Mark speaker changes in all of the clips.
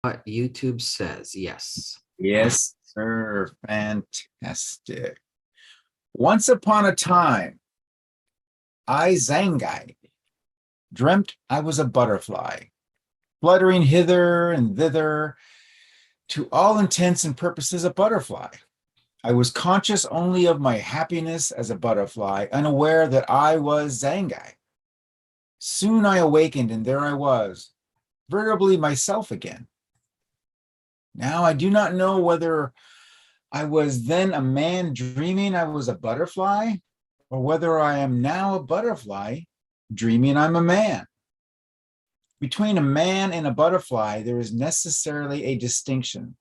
Speaker 1: What YouTube says, yes.
Speaker 2: Yes, sir. Fantastic. Once upon a time, I, Zangai, dreamt I was a butterfly, fluttering hither and thither, to all intents and purposes a butterfly. I was conscious only of my happiness as a butterfly, unaware that I was Zangai. Soon I awakened, and there I was, veritably myself again. Now I do not know whether I was then a man dreaming I was a butterfly, or whether I am now a butterfly dreaming I'm a man. Between a man and a butterfly, there is necessarily a distinction.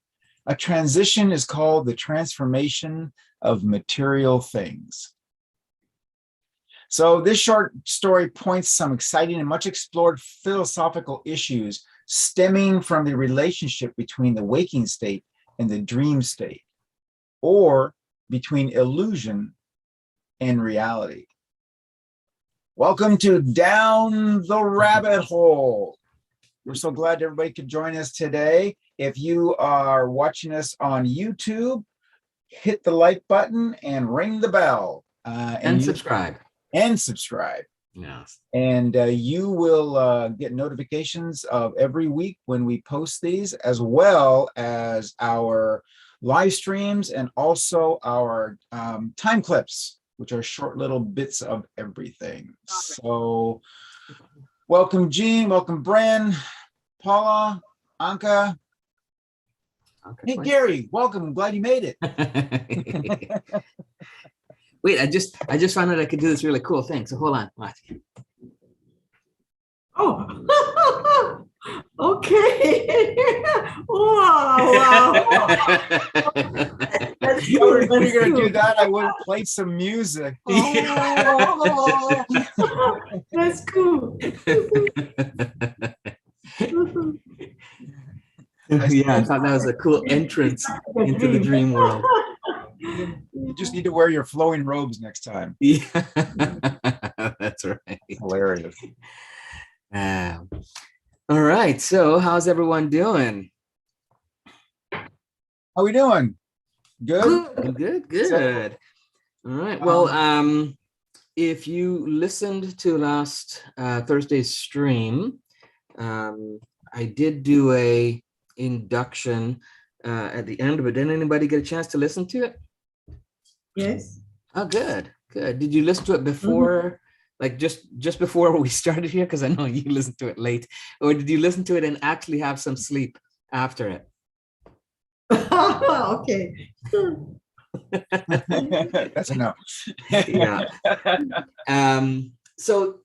Speaker 2: A transition is called the transformation of material things. So this short story points some exciting and much explored philosophical issues stemming from the relationship between the waking state and the dream state, or between illusion and reality. Welcome to Down the Rabbit Hole. We're so glad everybody could join us today. If you are watching us on YouTube, hit the like button and ring the bell.
Speaker 1: And subscribe.
Speaker 2: And subscribe.
Speaker 1: Yes.
Speaker 2: And you will get notifications of every week when we post these, as well as our live streams and also our time clips, which are short little bits of everything. So welcome, Gene. Welcome, Bren, Paula, Anka. Hey, Gary, welcome. I'm glad you made it.
Speaker 1: Wait, I just found out I could do this really cool thing. So hold on, watch.
Speaker 3: Oh, okay. Wow. That's
Speaker 2: If you're going to do that, I would have played some music.
Speaker 3: Oh, that's cool.
Speaker 1: Yeah, I thought that was a cool entrance into the dream world.
Speaker 2: You just need to wear your flowing robes next time.
Speaker 1: Yeah, that's right.
Speaker 2: Hilarious.
Speaker 1: All right, so how's everyone doing?
Speaker 2: How we doing? Good?
Speaker 1: Good. All right, well, if you listened to last Thursday's stream, I did do a induction at the end of it. Didn't anybody get a chance to listen to it?
Speaker 3: Yes.
Speaker 1: Oh, good. Did you listen to it before, like just before we started here? Because I know you listened to it late. Or did you listen to it and actually have some sleep after it?
Speaker 3: Okay.
Speaker 2: That's enough.
Speaker 1: Yeah. So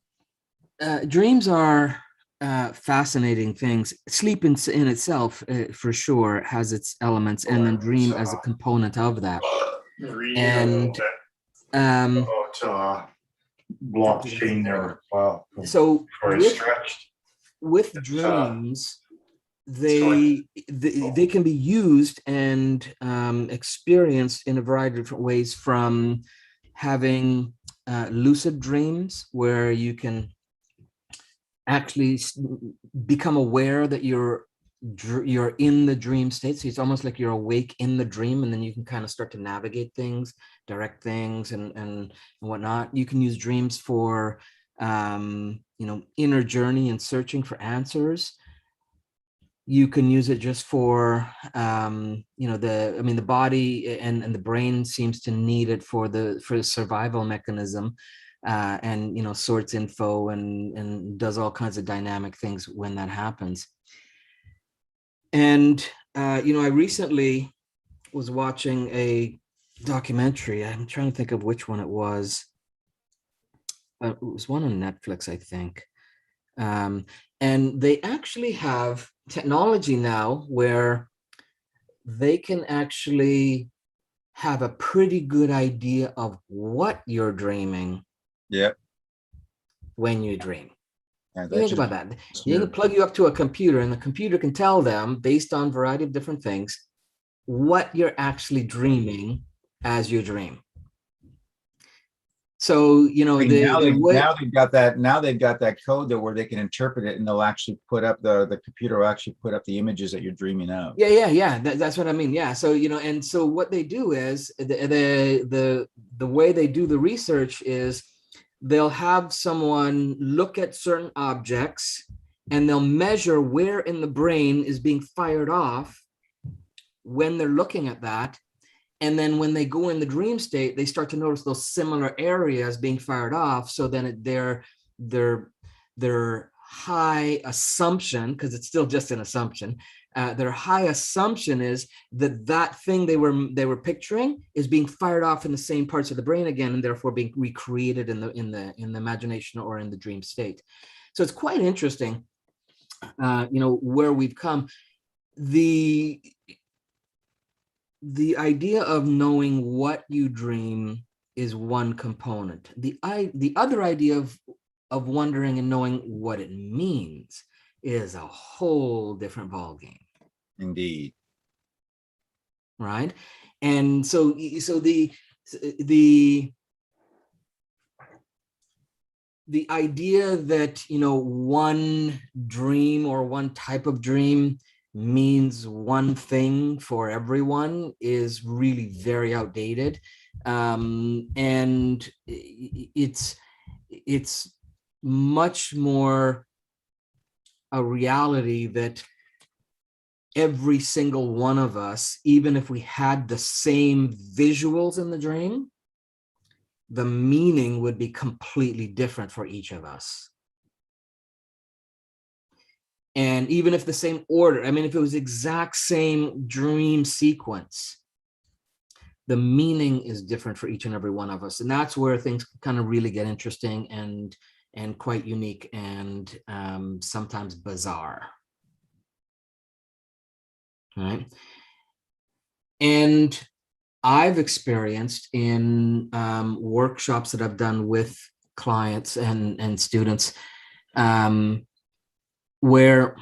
Speaker 1: dreams are fascinating things. Sleep in itself, for sure, has its elements, and then dream as a component of that. And
Speaker 4: blockchain there. Wow.
Speaker 1: So with dreams, they can be used and experienced in a variety of different ways, from having lucid dreams, where you can actually become aware that you're in the dream state. So it's almost like you're awake in the dream, and then you can kind of start to navigate things, direct things, and whatnot. You can use dreams for inner journey and searching for answers. You can use it just for the body and the brain seems to need it for the survival mechanism, and sorts info and does all kinds of dynamic things when that happens. And I recently was watching a documentary. I'm trying to think of which one it was. It was one on Netflix, I think. And they actually have technology now where they can actually have a pretty good idea of what you're dreaming.
Speaker 2: Yeah.
Speaker 1: When you dream.
Speaker 2: Yeah,
Speaker 1: think about that. You can plug you up to a computer, and the computer can tell them, based on a variety of different things, what you're actually dreaming as you dream. So, you know,
Speaker 2: I mean,
Speaker 1: the way,
Speaker 2: now they've got that code there where they can interpret it, and they'll actually put up the computer will actually put up the images that you're dreaming of.
Speaker 1: yeah. That's what I mean. Yeah. So, you know, and so what they do is the way they do the research is they'll have someone look at certain objects and they'll measure where in the brain is being fired off when they're looking at that. And then when they go in the dream state, they start to notice those similar areas being fired off. So then their high assumption, because it's still just an assumption, their high assumption is that that thing they were picturing is being fired off in the same parts of the brain again, and therefore being recreated in the imagination or in the dream state. So it's quite interesting, you know, where we've come. The idea of knowing what you dream is one component. The other idea of wondering and knowing what it means is a whole different ballgame.
Speaker 2: Indeed.
Speaker 1: Right? And so the idea that, you know, one dream or one type of dream means one thing for everyone is really very outdated, and it's much more a reality that every single one of us, even if we had the same visuals in the dream, the meaning would be completely different for each of us. And even if the same order, I mean, if it was exact same dream sequence, the meaning is different for each and every one of us. And that's where things kind of really get interesting and quite unique and sometimes bizarre. Right? And I've experienced in workshops that I've done with clients and students, where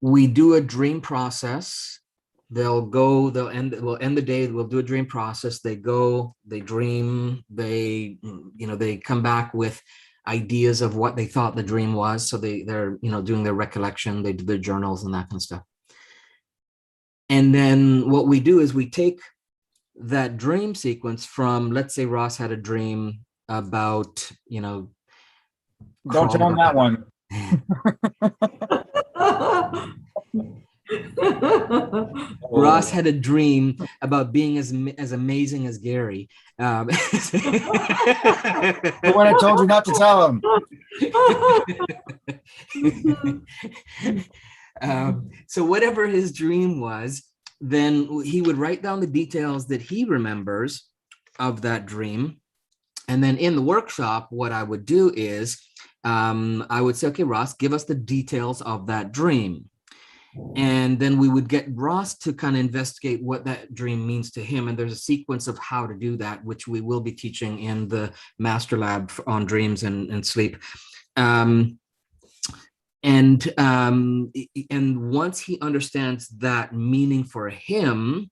Speaker 1: we do a dream process. We'll end the day, we'll do a dream process. They go, they dream, they come back with ideas of what they thought the dream was. So they're doing their recollection, they do their journals and that kind of stuff. And then what we do is we take that dream sequence from, let's say Ross had a dream about,
Speaker 2: don't tell him that one.
Speaker 1: Ross had a dream about being as amazing as Gary.
Speaker 2: The one I told you not to tell him.
Speaker 1: So whatever his dream was, then he would write down the details that he remembers of that dream. And then in the workshop, what I would do is I would say, okay, Ross, give us the details of that dream. And then we would get Ross to kind of investigate what that dream means to him. And there's a sequence of how to do that, which we will be teaching in the Master Lab on dreams and sleep. And once he understands that meaning for him,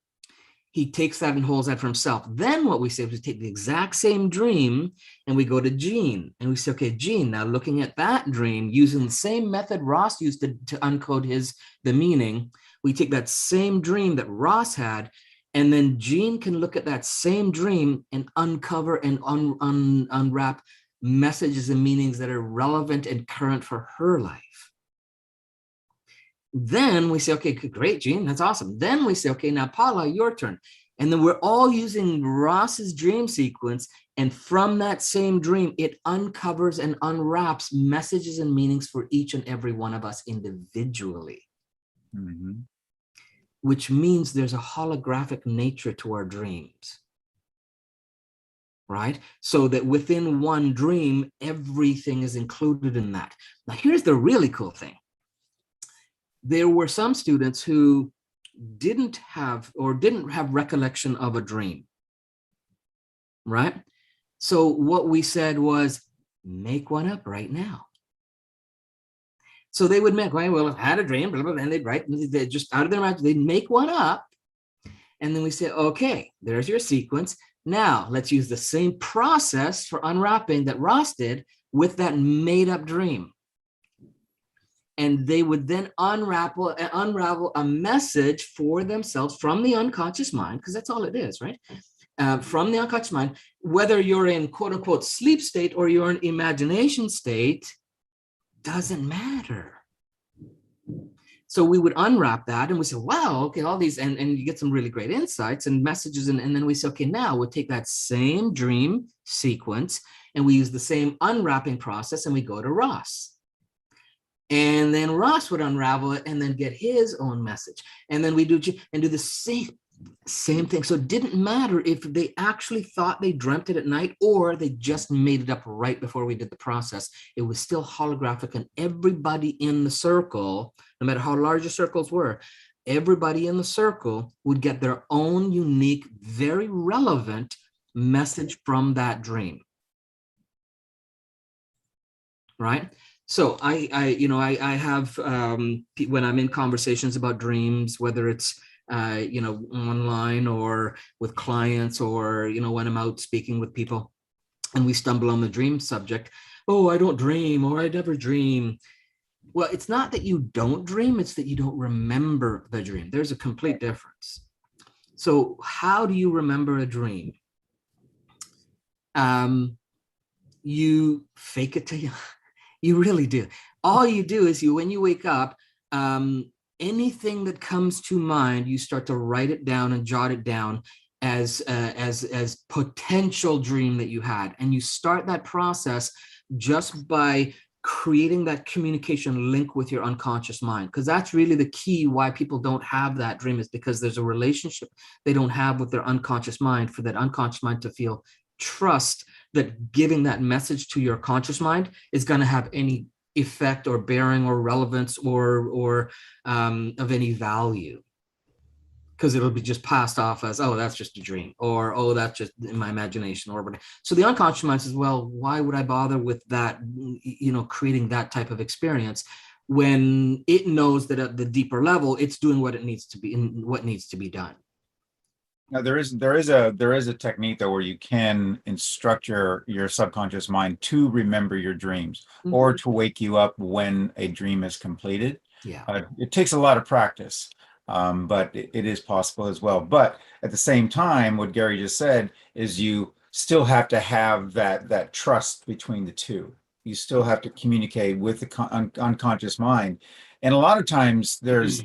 Speaker 1: he takes that and holds that for himself. Then what we say is we take the exact same dream and we go to Gene and we say, okay, Gene, now looking at that dream using the same method Ross used to uncode the meaning, we take that same dream that Ross had, and then Gene can look at that same dream and uncover and unwrap messages and meanings that are relevant and current for her life. Then we say, okay, great, Gene, that's awesome. Then we say, okay, now Paula, your turn. And then we're all using Ross's dream sequence. And from that same dream, it uncovers and unwraps messages and meanings for each and every one of us individually.
Speaker 2: Mm-hmm.
Speaker 1: Which means there's a holographic nature to our dreams. Right? So that within one dream, everything is included in that. Now, here's the really cool thing. There were some students who didn't have recollection of a dream, right? So what we said was, make one up right now. So they would make, well, I've had a dream, blah, blah, blah, and they'd write, they just out of their mind, they'd make one up. And then we say, okay, there's your sequence. Now let's use the same process for unwrapping that Ross did with that made up dream. And they would then unravel a message for themselves from the unconscious mind, because that's all it is, right? From the unconscious mind, whether you're in quote unquote sleep state or you're in imagination state, doesn't matter. So we would unwrap that and we say, wow, okay, all these, and you get some really great insights and messages. And then we say, okay, now we'll take that same dream sequence and we use the same unwrapping process and we go to Ross. And then Ross would unravel it and then get his own message. And then we do the same thing. So it didn't matter if they actually thought they dreamt it at night or they just made it up right before we did the process. It was still holographic, and everybody in the circle, no matter how large the circles were, everybody in the circle would get their own unique, very relevant message from that dream. Right? So I have, when I'm in conversations about dreams, whether it's, online or with clients or, when I'm out speaking with people and we stumble on the dream subject, oh, I don't dream, or I never dream. Well, it's not that you don't dream, it's that you don't remember the dream. There's a complete difference. So how do you remember a dream? You fake it till you really do. All you do is when you wake up, anything that comes to mind, you start to write it down and jot it down as potential dream that you had. And you start that process just by creating that communication link with your unconscious mind, because that's really the key why people don't have that dream, is because there's a relationship they don't have with their unconscious mind, for that unconscious mind to feel trust that giving that message to your conscious mind is going to have any effect or bearing or relevance or of any value, because it'll be just passed off as, oh, that's just a dream, or oh, that's just in my imagination, or whatever. So the unconscious mind says, well, why would I bother with that, creating that type of experience when it knows that at the deeper level it's doing what it needs to be and what needs to be done.
Speaker 2: Now there is a technique though where you can instruct your subconscious mind to remember your dreams, mm-hmm. or to wake you up when a dream is completed.
Speaker 1: Yeah,
Speaker 2: it takes a lot of practice, but it is possible as well. But at the same time, what Gary just said is you still have to have that trust between the two. You still have to communicate with the unconscious mind, and a lot of times there's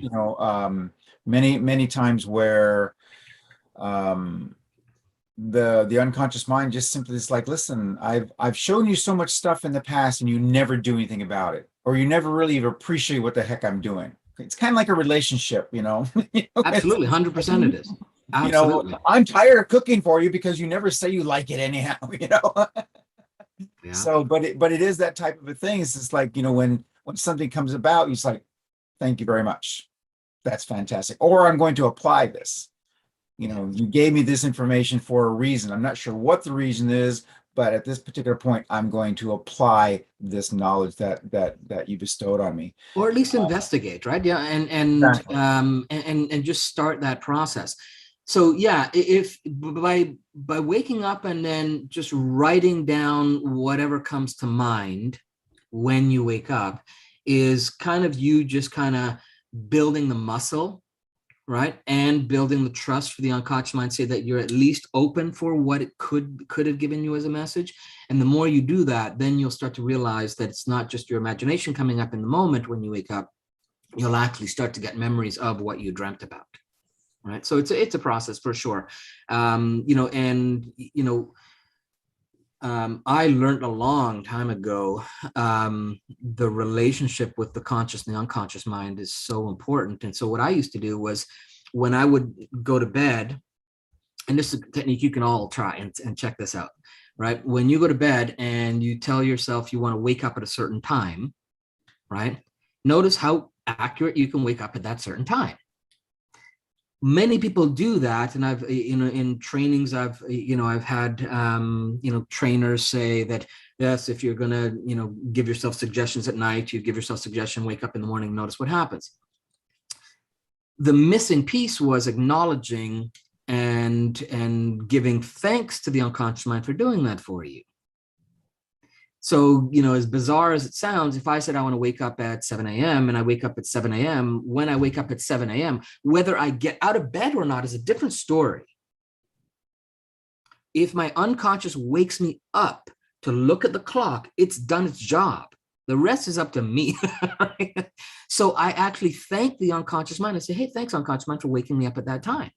Speaker 2: many times where the unconscious mind just simply is like, listen, I've shown you so much stuff in the past and you never do anything about it, or you never really appreciate what the heck I'm doing. It's kind of like a relationship,
Speaker 1: Absolutely, 100% it is. Absolutely.
Speaker 2: I'm tired of cooking for you because you never say you like it anyhow,
Speaker 1: Yeah.
Speaker 2: So but it is that type of a thing. It's just like, when something comes about, it's like, thank you very much, that's fantastic, or I'm going to apply this. You gave me this information for a reason. I'm not sure what the reason is, but at this particular point, I'm going to apply this knowledge that you bestowed on me,
Speaker 1: or at least investigate, right? Yeah,
Speaker 2: Exactly.
Speaker 1: And just start that process. So yeah, if by waking up and then just writing down whatever comes to mind when you wake up is kind of you just kind of building the muscle, right? And building the trust for the unconscious mind, say that you're at least open for what it could have given you as a message. And the more you do that, then you'll start to realize that it's not just your imagination coming up in the moment when you wake up. You'll actually start to get memories of what you dreamt about, right? So it's a process for sure. I learned a long time ago, the relationship with the conscious and the unconscious mind is so important. And so what I used to do was when I would go to bed, and this is a technique you can all try and check this out, right? When you go to bed and you tell yourself you want to wake up at a certain time, right? Notice how accurate you can wake up at that certain time. Many people do that, and I've in trainings I've had trainers say that yes, if you're gonna give yourself suggestions at night, you give yourself suggestion, wake up in the morning, notice what happens. The missing piece was acknowledging and and giving thanks to the unconscious mind for doing that for you. So, as bizarre as it sounds, if I said I want to wake up at 7 a.m. and I wake up at 7 a.m., when I wake up at 7 a.m., whether I get out of bed or not is a different story. If my unconscious wakes me up to look at the clock, it's done its job. The rest is up to me. So I actually thank the unconscious mind. I say, hey, thanks, unconscious mind, for waking me up at that time.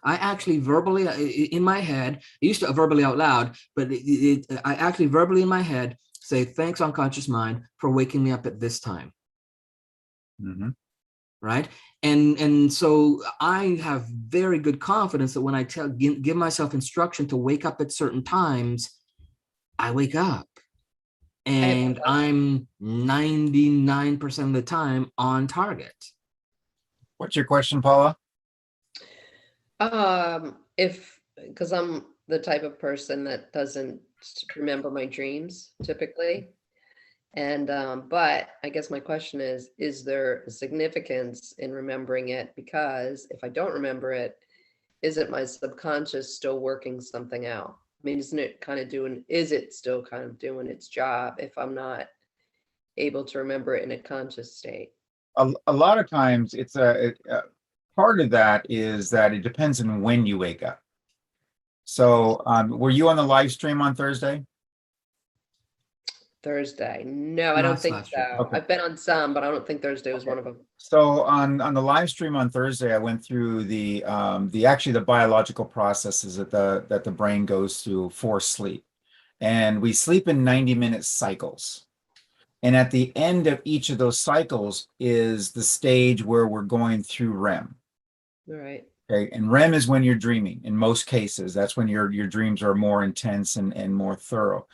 Speaker 1: I actually verbally in my head, I used to verbally out loud, but I actually verbally in my head say, thanks, unconscious mind, for waking me up at this time.
Speaker 2: Mhm.
Speaker 1: Right. And so I have very good confidence that when I give myself instruction to wake up at certain times, I wake up. And I'm 99% of the time on target.
Speaker 2: What's your question, Paula?
Speaker 5: Because I'm the type of person that doesn't remember my dreams typically. And, but I guess my question is there a significance in remembering it? Because if I don't remember it, isn't my subconscious still working something out? I mean, is it still kind of doing its job if I'm not able to remember it in a conscious state?
Speaker 2: A lot of times it's part of that is that it depends on when you wake up. So were you on the live stream on Thursday?
Speaker 5: Thursday? No, I don't
Speaker 1: Last
Speaker 5: think
Speaker 1: live
Speaker 5: so.
Speaker 1: stream.
Speaker 2: Okay.
Speaker 5: I've been on some, but I don't think Thursday was one of them.
Speaker 2: So on the live stream on Thursday, I went through the actually the biological processes that the brain goes through for sleep. And we sleep in 90-minute cycles. And at the end of each of those cycles is the stage where we're going through REM.
Speaker 5: All right.
Speaker 2: Okay. And REM is when you're dreaming. In most cases, that's when your dreams are more intense and more thorough.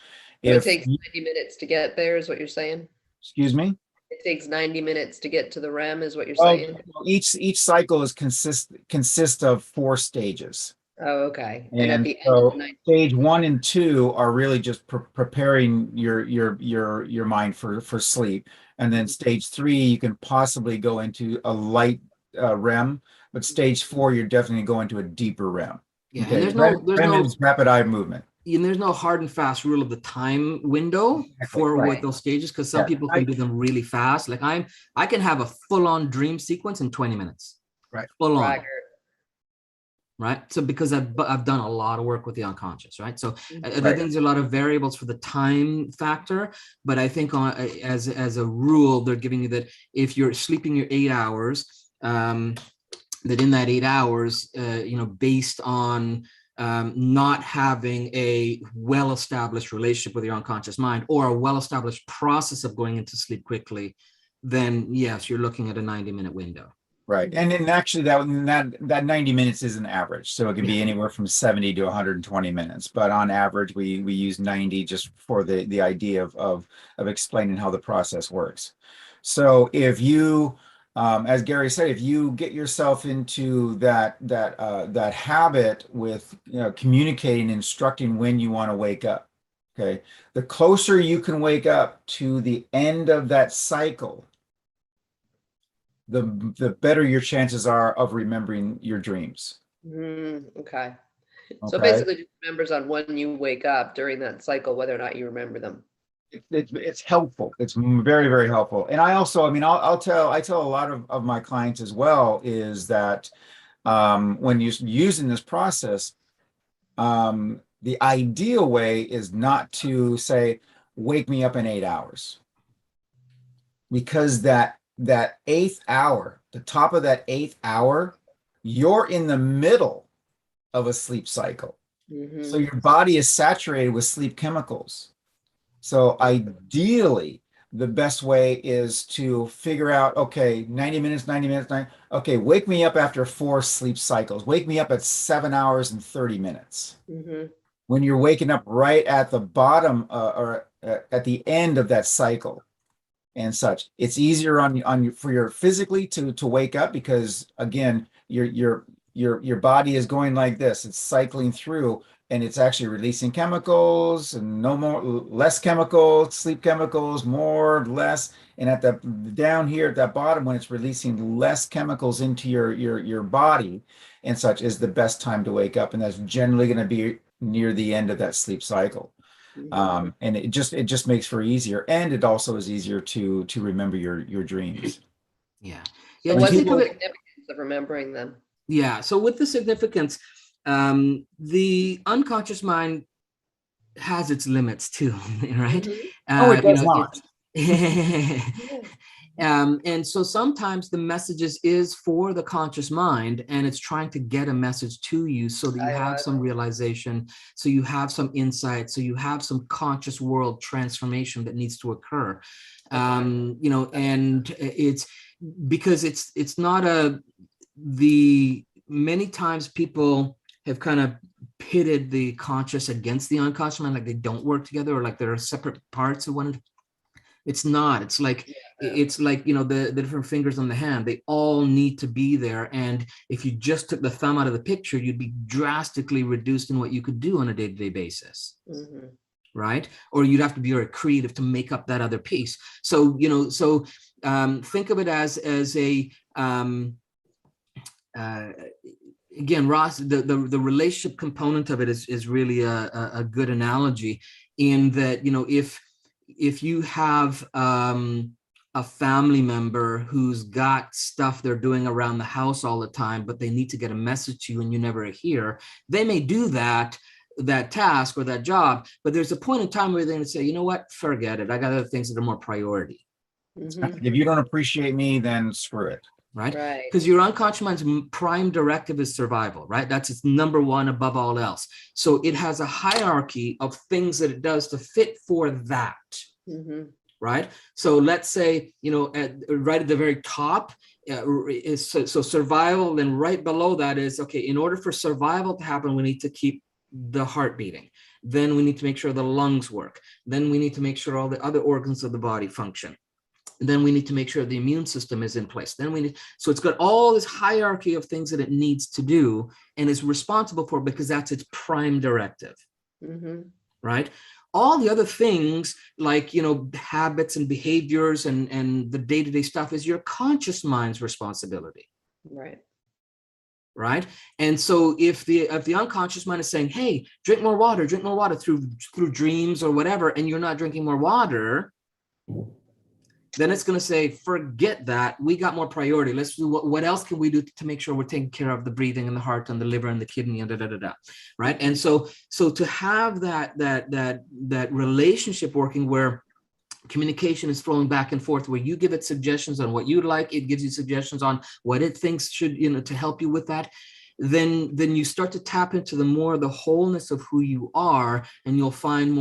Speaker 5: So it takes 90 minutes to get there, is what you're saying?
Speaker 2: Excuse me?
Speaker 5: It takes 90 minutes to get to the REM, is what you're
Speaker 2: Well,
Speaker 5: saying?
Speaker 2: each cycle is consist of 4 stages.
Speaker 5: Oh, okay. And at
Speaker 2: And
Speaker 5: the end of the
Speaker 2: so
Speaker 5: night,
Speaker 2: stage 1 and 2 are really just preparing your mind for sleep. And then stage 3, you can possibly go into a light REM, but stage 4, you're definitely going to a deeper REM.
Speaker 1: Yeah,
Speaker 2: Okay.
Speaker 1: and
Speaker 2: REM is rapid eye movement.
Speaker 1: there's no hard and fast rule of the time window for
Speaker 2: Right.
Speaker 1: what those stages, because some
Speaker 2: Yeah,
Speaker 1: people can do them really fast. Like I can have a full-on dream sequence in 20 minutes.
Speaker 2: Right.
Speaker 1: Full on.
Speaker 5: Braggart.
Speaker 1: Right. So because I've done a lot of work with the unconscious, right? So I
Speaker 2: Right.
Speaker 1: think there's a lot of variables for the time factor, but I think as a rule, they're giving you that if you're sleeping your 8 hours, that in that 8 hours, based on not having a well-established relationship with your unconscious mind or a well-established process of going into sleep quickly, then yes, you're looking at a 90-minute window.
Speaker 2: Right. And then actually that 90 minutes is an average. So it can be anywhere from 70 to 120 minutes. But on average, we use 90 just for the idea of explaining how the process works. So if you, as Gary said, if you get yourself into that habit with communicating, instructing when you want to wake up, okay, the closer you can wake up to the end of that cycle, the better your chances are of remembering your dreams.
Speaker 5: Okay. So
Speaker 2: Okay?
Speaker 5: basically just remembers on when you wake up during that cycle, whether or not you remember them.
Speaker 2: It's helpful. It's very, very helpful. And I also, I mean, I tell a lot of my clients as well is that when you're using this process, the ideal way is not to say, wake me up in 8 hours. Because that 8th hour, the top of that 8th hour, you're in the middle of a sleep cycle. So your body is saturated with sleep chemicals. So ideally, the best way is to figure out, okay, 90 minutes, okay, wake me up after 4 sleep cycles. Wake me up at 7 hours and 30 minutes. When you're waking up right at the bottom or at the end of that cycle. And such, it's easier for your physically to wake up because again, your your body is going like this. It's cycling through, and it's actually releasing chemicals, and no more, less chemicals, sleep chemicals, more, less. And at the down here at that bottom, when it's releasing less chemicals into your body and such, is the best time to wake up. And that's generally going to be near the end of that sleep cycle. And it just makes for easier, and it also is easier to remember your dreams.
Speaker 1: Yeah.
Speaker 5: So
Speaker 1: Yeah.
Speaker 5: what's
Speaker 1: Just
Speaker 5: the
Speaker 1: think of it.
Speaker 5: significance of remembering them?
Speaker 1: Yeah. So with the significance, the unconscious mind has its limits too, right?
Speaker 5: Mhm.
Speaker 2: Oh, it does
Speaker 1: You know,
Speaker 2: not.
Speaker 1: and so sometimes the messages is for the conscious mind, and it's trying to get a message to you so that you have some realization, so you have some insight, so you have some conscious world transformation that needs to occur. You know, and it's because it's not the many times people have kind of pitted the conscious against the unconscious mind, like they don't work together, or like they're separate parts of one. It's not. It's like you know, the different fingers on the hand. They all need to be there. And if you just took the thumb out of the picture, you'd be drastically reduced in what you could do on a day-to-day basis. Right? Or you'd have to be very creative to make up that other piece. So, you know, so think of it as a again, Ross, the relationship component of it is really a good analogy, in that, you know, if you have a family member who's got stuff they're doing around the house all the time, but they need to get a message to you and you never hear, they may do that task or that job, but there's a point in time where they're going to say, you know what, forget it. I got other things that are more priority.
Speaker 2: If you don't appreciate me, then screw it.
Speaker 1: Right? Because your unconscious mind's prime directive is survival, right? That's its number one above all else. So it has a hierarchy of things that it does to fit for that. Right? So let's say, you know, right at the very top is so survival. Then right below that is, okay, in order for survival to happen, we need to keep the heart beating. Then we need to make sure the lungs work. Then we need to make sure all the other organs of the body function. Then we need to make sure the immune system is in place. Then we need, so it's got all this hierarchy of things that it needs to do and is responsible for, because that's its prime directive. Right? All the other things, like, you know, habits and behaviors and the day-to-day stuff, is your conscious mind's responsibility. Right? And so if the unconscious mind is saying, hey, drink more water through dreams or whatever, and you're not drinking more water, then it's going to say, forget that. We got more priority. Let's do what else can we do to make sure we're taking care of the breathing and the heart and the liver and the kidney and right? And so to have that relationship working, where communication is flowing back and forth, where you give it suggestions on what you'd like, it gives you suggestions on what it thinks should, you know, to help you with that, then you start to tap into the wholeness of who you are, and you'll find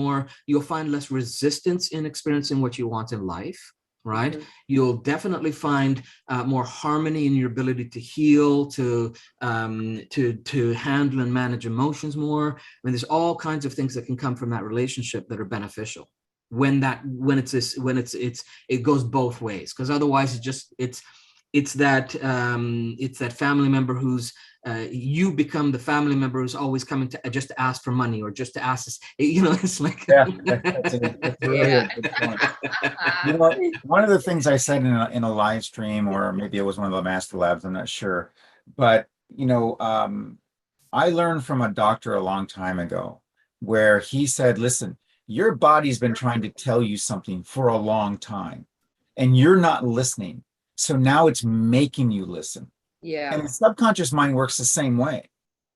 Speaker 1: less resistance in experiencing what you want in life. Right? You'll definitely find more harmony in your ability to heal, to handle and manage emotions more. I mean, there's all kinds of things that can come from that relationship that are beneficial when it goes both ways. Because otherwise, it's that family member who's you become the family member who's always coming to just to ask for money, or just to ask us, you know, it's like,
Speaker 2: that's really a good point. You know, one of the things I said in a live stream, or maybe it was one of the master labs, I'm not sure, but you know, I learned from a doctor a long time ago, where he said, listen, your body's been trying to tell you something for a long time, and you're not listening. So now it's making you listen. And the subconscious mind works the same way.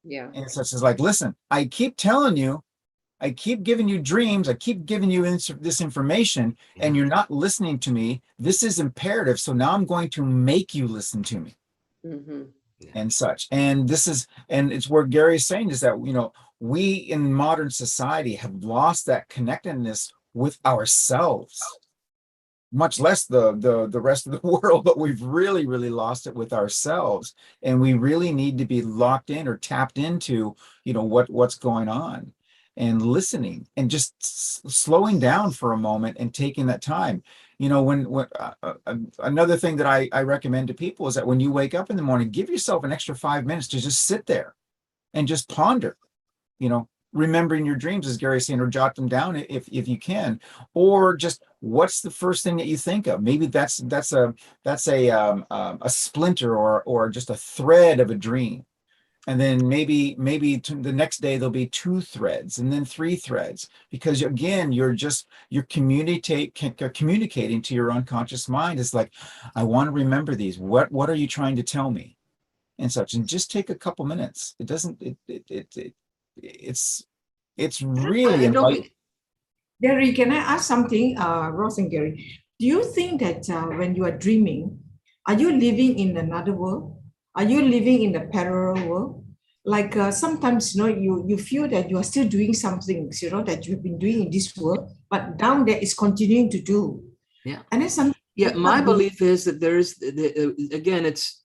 Speaker 2: And it's such as like, listen, I keep telling you, I keep giving you dreams, I keep giving you this information, and you're not listening to me. This is imperative. So now I'm going to make you listen to me. And such. And it's where Gary's saying is that, you know, we in modern society have lost that connectedness with ourselves, much less the rest of the world, but we've really, really lost it with ourselves. And we really need to be locked in or tapped into, you know, what's going on, and listening, and just slowing down for a moment and taking that time. You know, another thing that I recommend to people is that when you wake up in the morning, give yourself an extra 5 minutes to just sit there and just ponder, you know, remembering your dreams, as Gary's saying, or jot them down if you can, or just what's the first thing that you think of. Maybe that's a splinter or just a thread of a dream. And then maybe the next day there'll be 2 threads and then 3 threads, because again, you're communicating to your unconscious mind. It's like, I want to remember these. What are you trying to tell me? And such. And just take a couple minutes. It doesn't, it's really
Speaker 1: I don't
Speaker 2: enlightening.
Speaker 1: think,
Speaker 3: Gary, can I ask something, Ross and Gary? Do you think that when you are dreaming, are you living in another world? Are you living in a parallel world? Like sometimes, you know, you feel that you are still doing some things, you know, that you've been doing in this world, but down there is continuing to do.
Speaker 1: Yeah.
Speaker 3: And then some.
Speaker 1: yeah, my belief is that there's, again, it's,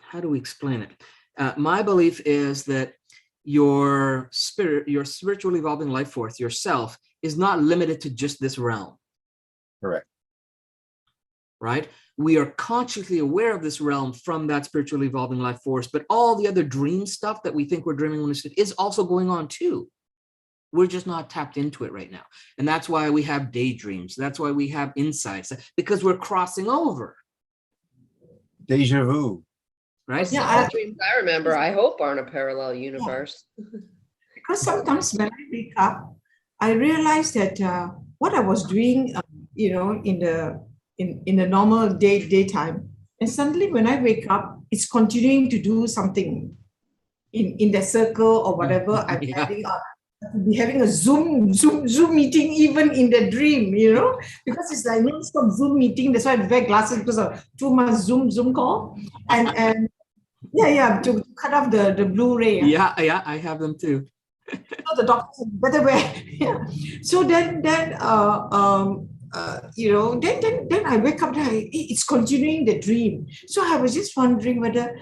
Speaker 1: how do we explain it? My belief is that your spirit, your spiritual evolving life force, yourself, is not limited to just this realm.
Speaker 2: Correct.
Speaker 1: Right? We are consciously aware of this realm from that spiritual evolving life force, but all the other dream stuff that we think we're dreaming when we sleep is also going on too. We're just not tapped into it right now. And that's why we have daydreams. That's why we have insights, because we're crossing over.
Speaker 2: Deja vu.
Speaker 1: Right?
Speaker 3: Yeah,
Speaker 5: All the dreams I remember, I hope, aren't a parallel universe.
Speaker 3: because sometimes when I wake up, I realize that what I was doing, you know, in the normal daytime, and suddenly when I wake up, it's continuing to do something in the circle or whatever. I'm
Speaker 1: Yeah.
Speaker 3: having a Zoom meeting even in the dream, you know, because it's like non-stop Zoom meeting. That's why I wear glasses, because of 2 months Zoom call, and yeah, to cut off the blue ray.
Speaker 1: Yeah, I have them too.
Speaker 3: So the doctors better wear. Yeah. So then you know, then I wake up and it's continuing the dream. So I was just wondering whether,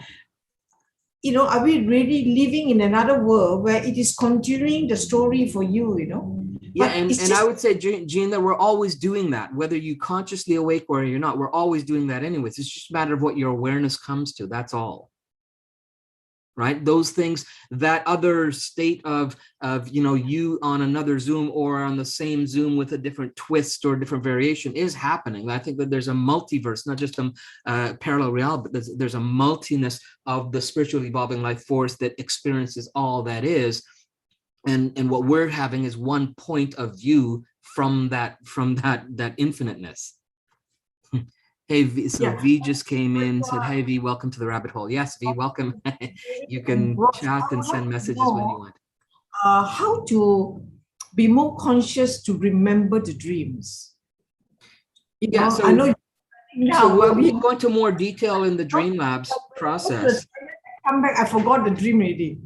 Speaker 3: you know, are we really living in another world where it is continuing the story for you, you know?
Speaker 1: Yeah,
Speaker 3: But
Speaker 1: and
Speaker 3: it's
Speaker 1: I
Speaker 3: just-
Speaker 1: would say, Jean, that we're always doing that, whether you consciously awake or you're not. We're always doing that anyways. It's just a matter of what your awareness comes to. That's all. Right? Those things, that other state of you know, you on another Zoom or on the same Zoom with a different twist or different variation is happening. I think that there's a multiverse, not just a parallel reality, but there's a multiness of the spiritual evolving life force that experiences all that is. And what we're having is one point of view from that infiniteness. Hey, V, so
Speaker 3: Yeah.
Speaker 1: V just came in, said, hey, V, welcome to the rabbit hole. Yes, V, welcome. You can chat and send messages when you want.
Speaker 3: how to be more conscious to remember the dreams. You
Speaker 1: Yeah,
Speaker 3: know,
Speaker 1: so-
Speaker 3: I know now,
Speaker 1: So
Speaker 3: but
Speaker 1: we'll go into more detail in the Dream Labs process.
Speaker 3: come back, I forgot the dream already.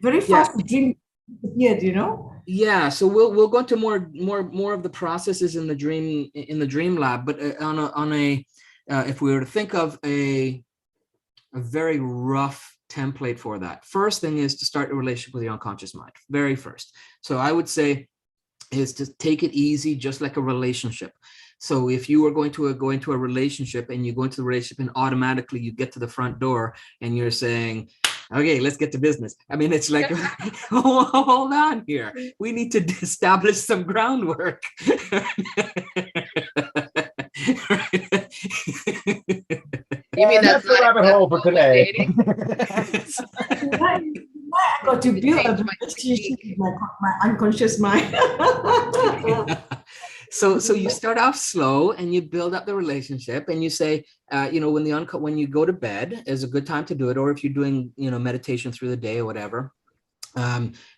Speaker 3: Very
Speaker 1: Yeah.
Speaker 3: fast, the dream disappeared, you know.
Speaker 1: Yeah, so we'll go into more of the processes in the Dream Lab, but on a if we were to think of a very rough template for that, first thing is to start a relationship with the unconscious mind. Very first. So I would say is to take it easy, just like a relationship. So if you are going to go into a relationship and you go into the relationship and automatically you get to the front door and you're saying, okay, let's get to business. I mean, it's like, hold on here. We need to establish some groundwork.
Speaker 5: You mean
Speaker 2: That's
Speaker 5: that's
Speaker 2: the
Speaker 5: not
Speaker 2: rabbit hole for
Speaker 5: acceptable
Speaker 2: today.
Speaker 5: dating?
Speaker 3: I got to build a
Speaker 5: Change my
Speaker 3: relationship with my unconscious mind.
Speaker 1: So you start off slow and you build up the relationship and you say, you know, when you go to bed is a good time to do it, or if you're doing, you know, meditation through the day or whatever,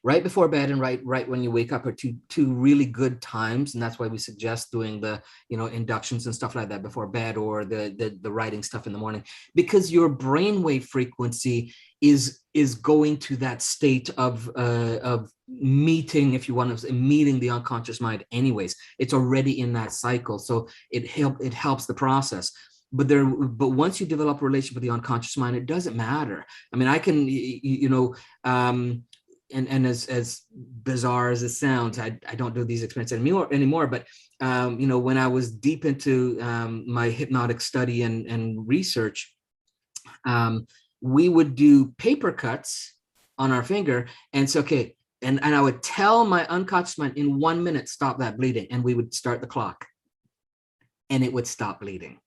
Speaker 1: right before bed and right when you wake up are two really good times, and that's why we suggest doing the, you know, inductions and stuff like that before bed, or the writing stuff in the morning, because your brainwave frequency is going to that state of meeting, if you want to, meeting the unconscious mind anyways. It's already in that cycle, so it helps the process. But once you develop a relationship with the unconscious mind, it doesn't matter. I mean, I can, you know, and as bizarre as it sounds, I don't do these experiments anymore, but when I was deep into my hypnotic study and research, we would do paper cuts on our finger and say, okay, and I would tell my unconscious mind, in 1 minute, stop that bleeding, and we would start the clock, and it would stop bleeding.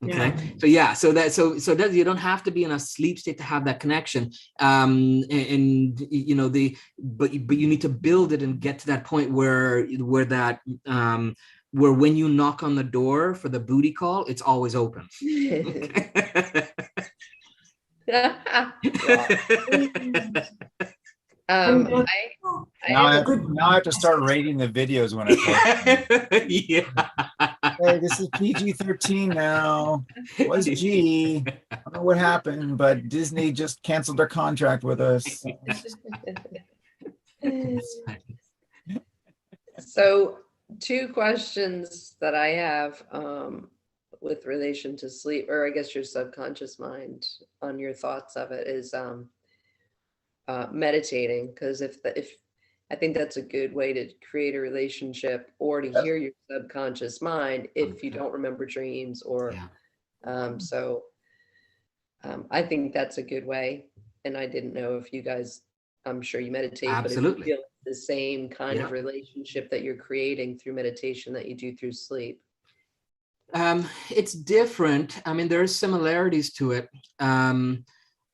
Speaker 1: Okay. So that you don't have to be in a sleep state to have that connection. But you need to build it and get to that point where when you knock on the door for the booty call, it's always open.
Speaker 2: Now I have to start rating the videos when I post.
Speaker 1: Yeah.
Speaker 2: Hey, this is PG-13 now. It was G. I don't know what happened, but Disney just canceled their contract with us.
Speaker 5: So 2 questions that I have with relation to sleep, or I guess your subconscious mind, on your thoughts of it, is meditating, because if I think that's a good way to create a relationship or to hear your subconscious mind if you don't remember dreams or I think that's a good way. And I didn't know if you guys, I'm sure you meditate,
Speaker 1: Absolutely.
Speaker 5: but if you feel the same kind of relationship that you're creating through meditation that you do through sleep.
Speaker 1: It's different. I mean, there are similarities to it.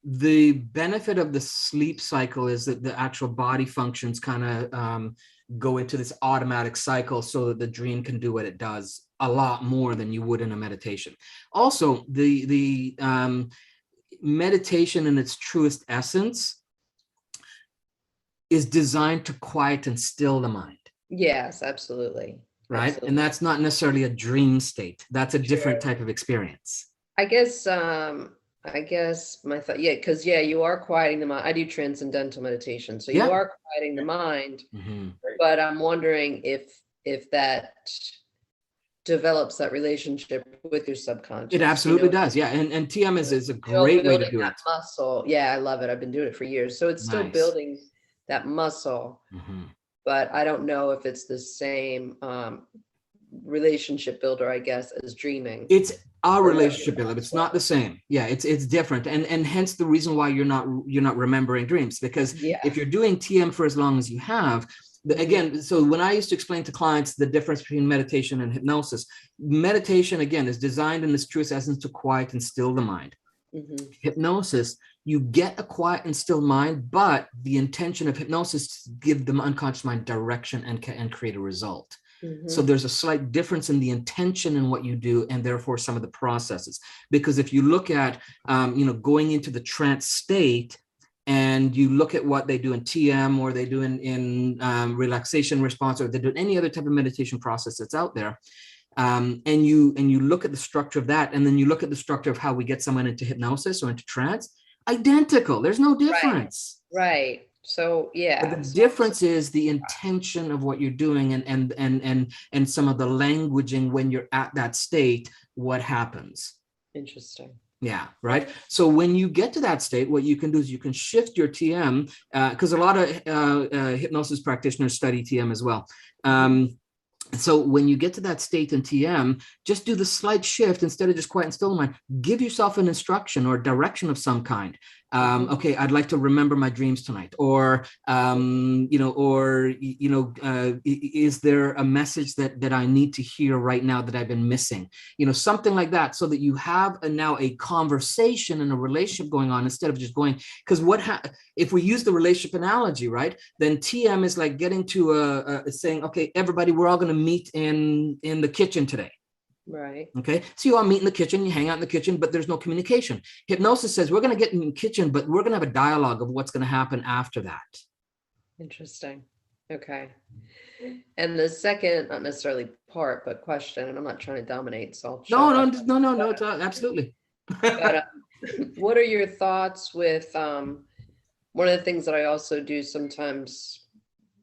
Speaker 1: The benefit of the sleep cycle is that the actual body functions kind of go into this automatic cycle so that the dream can do what it does a lot more than you would in a meditation. Also, the meditation in its truest essence is designed to quiet and still the mind.
Speaker 5: Yes, absolutely.
Speaker 1: Right.
Speaker 5: Absolutely.
Speaker 1: And that's not necessarily a dream state. That's a different type of experience.
Speaker 5: I guess my thought, because you are quieting the mind. I do transcendental meditation, so you are quieting the mind.
Speaker 1: Mm-hmm.
Speaker 5: But I'm wondering if that develops that relationship with your subconscious.
Speaker 1: It absolutely does. Yeah. And TM is a great way to do it.
Speaker 5: Muscle. Yeah, I love it. I've been doing it for years. So it's still building that muscle.
Speaker 1: Mm-hmm.
Speaker 5: But I don't know if it's the same relationship builder, I guess, as dreaming.
Speaker 1: It's our relationship builder. It's not the same. Yeah, it's different. And hence the reason why you're not remembering dreams, because if you're doing TM for as long as you have, again, so when I used to explain to clients the difference between meditation and hypnosis, meditation, again, is designed in its truest essence to quiet and still the mind. Mm-hmm. Hypnosis, you get a quiet and still mind, but the intention of hypnosis is to give the unconscious mind direction and create a result. Mm-hmm. So there's a slight difference in the intention in what you do, and therefore some of the processes. Because if you look at, going into the trance state, and you look at what they do in TM, or they do in relaxation response, or they do any other type of meditation process that's out there, and you look at the structure of that, and then you look at the structure of how we get someone into hypnosis or into trance, identical. There's no difference.
Speaker 5: Right. So
Speaker 1: but the difference is the intention of what you're doing and some of the languaging when you're at that state, what happens.
Speaker 5: Interesting.
Speaker 1: Yeah, right. So when you get to that state, what you can do is you can shift your TM, because a lot of hypnosis practitioners study TM as well. So when you get to that state in TM, just do the slight shift. Instead of just quiet and still the mind, give yourself an instruction or direction of some kind. Okay, I'd like to remember my dreams tonight, or is there a message that I need to hear right now that I've been missing? Something like that, so that you have now a conversation and a relationship going on instead of just going. Because if we use the relationship analogy, right, then TM is like getting to saying, okay, everybody, we're all going to meet in the kitchen today.
Speaker 5: Right.
Speaker 1: Okay. So you all meet in the kitchen, you hang out in the kitchen, but there's no communication. Hypnosis says we're going to get in the kitchen, but we're going to have a dialogue of what's going to happen after that.
Speaker 5: Interesting. Okay. And the second, not necessarily part, but question, and I'm not trying to dominate. So
Speaker 1: no, absolutely.
Speaker 5: But, what are your thoughts with one of the things that I also do sometimes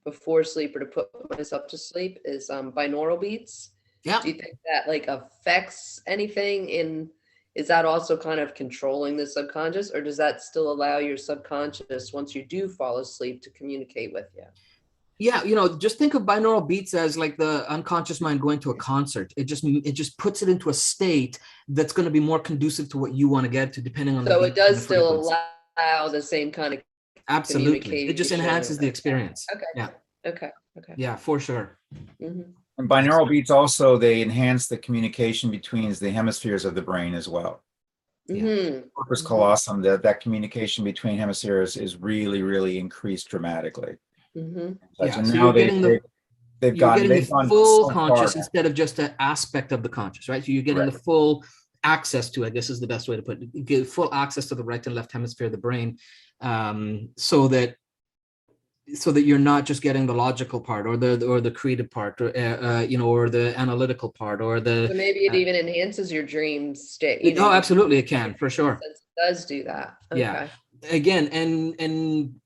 Speaker 5: before sleep or to put myself to sleep is binaural beats.
Speaker 1: Yeah.
Speaker 5: Do you think that affects anything in is that also kind of controlling the subconscious, or does that still allow your subconscious, once you do fall asleep, to communicate with you?
Speaker 1: Yeah, just think of binaural beats as like the unconscious mind going to a concert. It just puts it into a state that's going to be more conducive to what you want to get to, depending on the
Speaker 5: So
Speaker 1: beat
Speaker 5: it
Speaker 1: and
Speaker 5: does
Speaker 1: the
Speaker 5: still
Speaker 1: frequency.
Speaker 5: allow the same kind of
Speaker 1: Absolutely. It just
Speaker 5: communication.
Speaker 1: enhances the experience.
Speaker 5: Okay.
Speaker 1: Yeah.
Speaker 5: Okay.
Speaker 1: Yeah, for sure.
Speaker 5: Mhm.
Speaker 2: And binaural beats also, they enhance the communication between the hemispheres of the brain as well.
Speaker 1: Yeah.
Speaker 5: Mhm.
Speaker 2: Corpus callosum, that communication between hemispheres is really, really increased dramatically.
Speaker 5: Mhm.
Speaker 1: Yeah,
Speaker 2: And
Speaker 1: so
Speaker 2: now
Speaker 1: you're getting
Speaker 2: they've
Speaker 1: you're getting the
Speaker 2: gone
Speaker 1: full
Speaker 2: so
Speaker 1: conscious
Speaker 2: far.
Speaker 1: instead of just an aspect of the conscious, right? So you're getting the
Speaker 2: Right.
Speaker 1: full access to, I guess is the best way to put it, you get full access to the right and left hemisphere of the brain, so that you're not just getting the logical part or the creative part, or or the analytical part, or
Speaker 5: So
Speaker 1: the
Speaker 5: maybe it even enhances your dream state. You know,
Speaker 1: oh,
Speaker 5: your
Speaker 1: absolutely, it can, for sure.
Speaker 5: sense it does do that.
Speaker 1: Yeah.
Speaker 5: Okay.
Speaker 1: Again,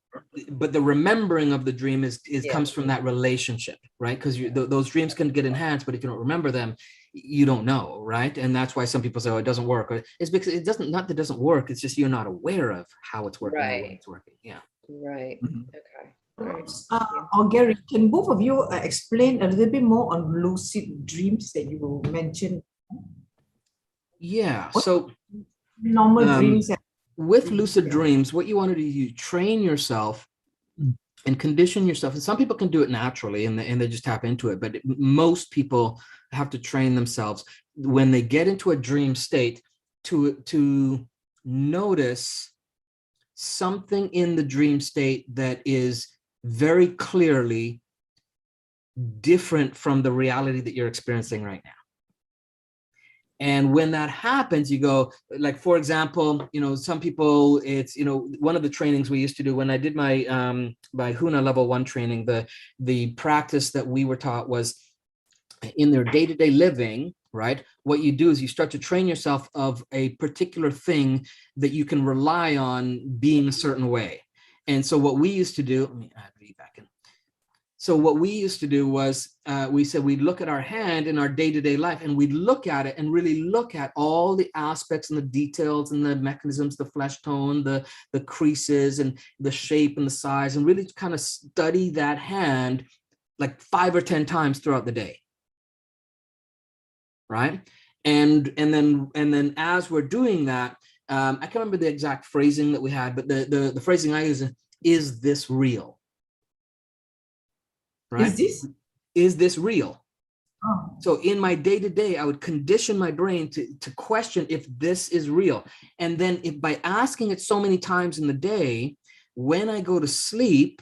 Speaker 1: but the remembering of the dream is
Speaker 5: Yeah.
Speaker 1: comes from that relationship, right? Because those dreams can get enhanced, but if you don't remember them, you don't know, right? And that's why some people say, oh, it doesn't work. Or it's because it doesn't, not that it doesn't work, it's just you're not aware of how it's working or when
Speaker 5: Right.
Speaker 1: it's working. Yeah.
Speaker 5: Right.
Speaker 2: Mhm.
Speaker 5: Okay. All right.
Speaker 3: Rose, or Gary, can both of you explain a little bit more on lucid dreams that you mentioned?
Speaker 1: Yeah. So
Speaker 3: Normal dreams.
Speaker 1: with lucid dreams, what you want to do, you train yourself and condition yourself. And some people can do it naturally and they just tap into it. But most people have to train themselves when they get into a dream state to notice something in the dream state that is very clearly different from the reality that you're experiencing right now. And when that happens, you go, like, for example, some people, it's, one of the trainings we used to do when I did my my HUNA level 1 training, the practice that we were taught was in their day-to-day living, right? What you do is you start to train yourself of a particular thing that you can rely on being a certain way. And so what we used to do, let me add V back in. So what we used to do was we said we'd look at our hand in our day-to-day life and we'd look at it and really look at all the aspects and the details and the mechanisms, the flesh tone, the creases and the shape and the size, and really kind of study that hand like 5 or 10 times throughout the day. Right. And then as we're doing that, I can't remember the exact phrasing that we had, but the phrasing I use is this real? Right? Is this real?
Speaker 3: Oh.
Speaker 1: So in my day-to-day, I would condition my brain to question if this is real. And then if by asking it so many times in the day, when I go to sleep,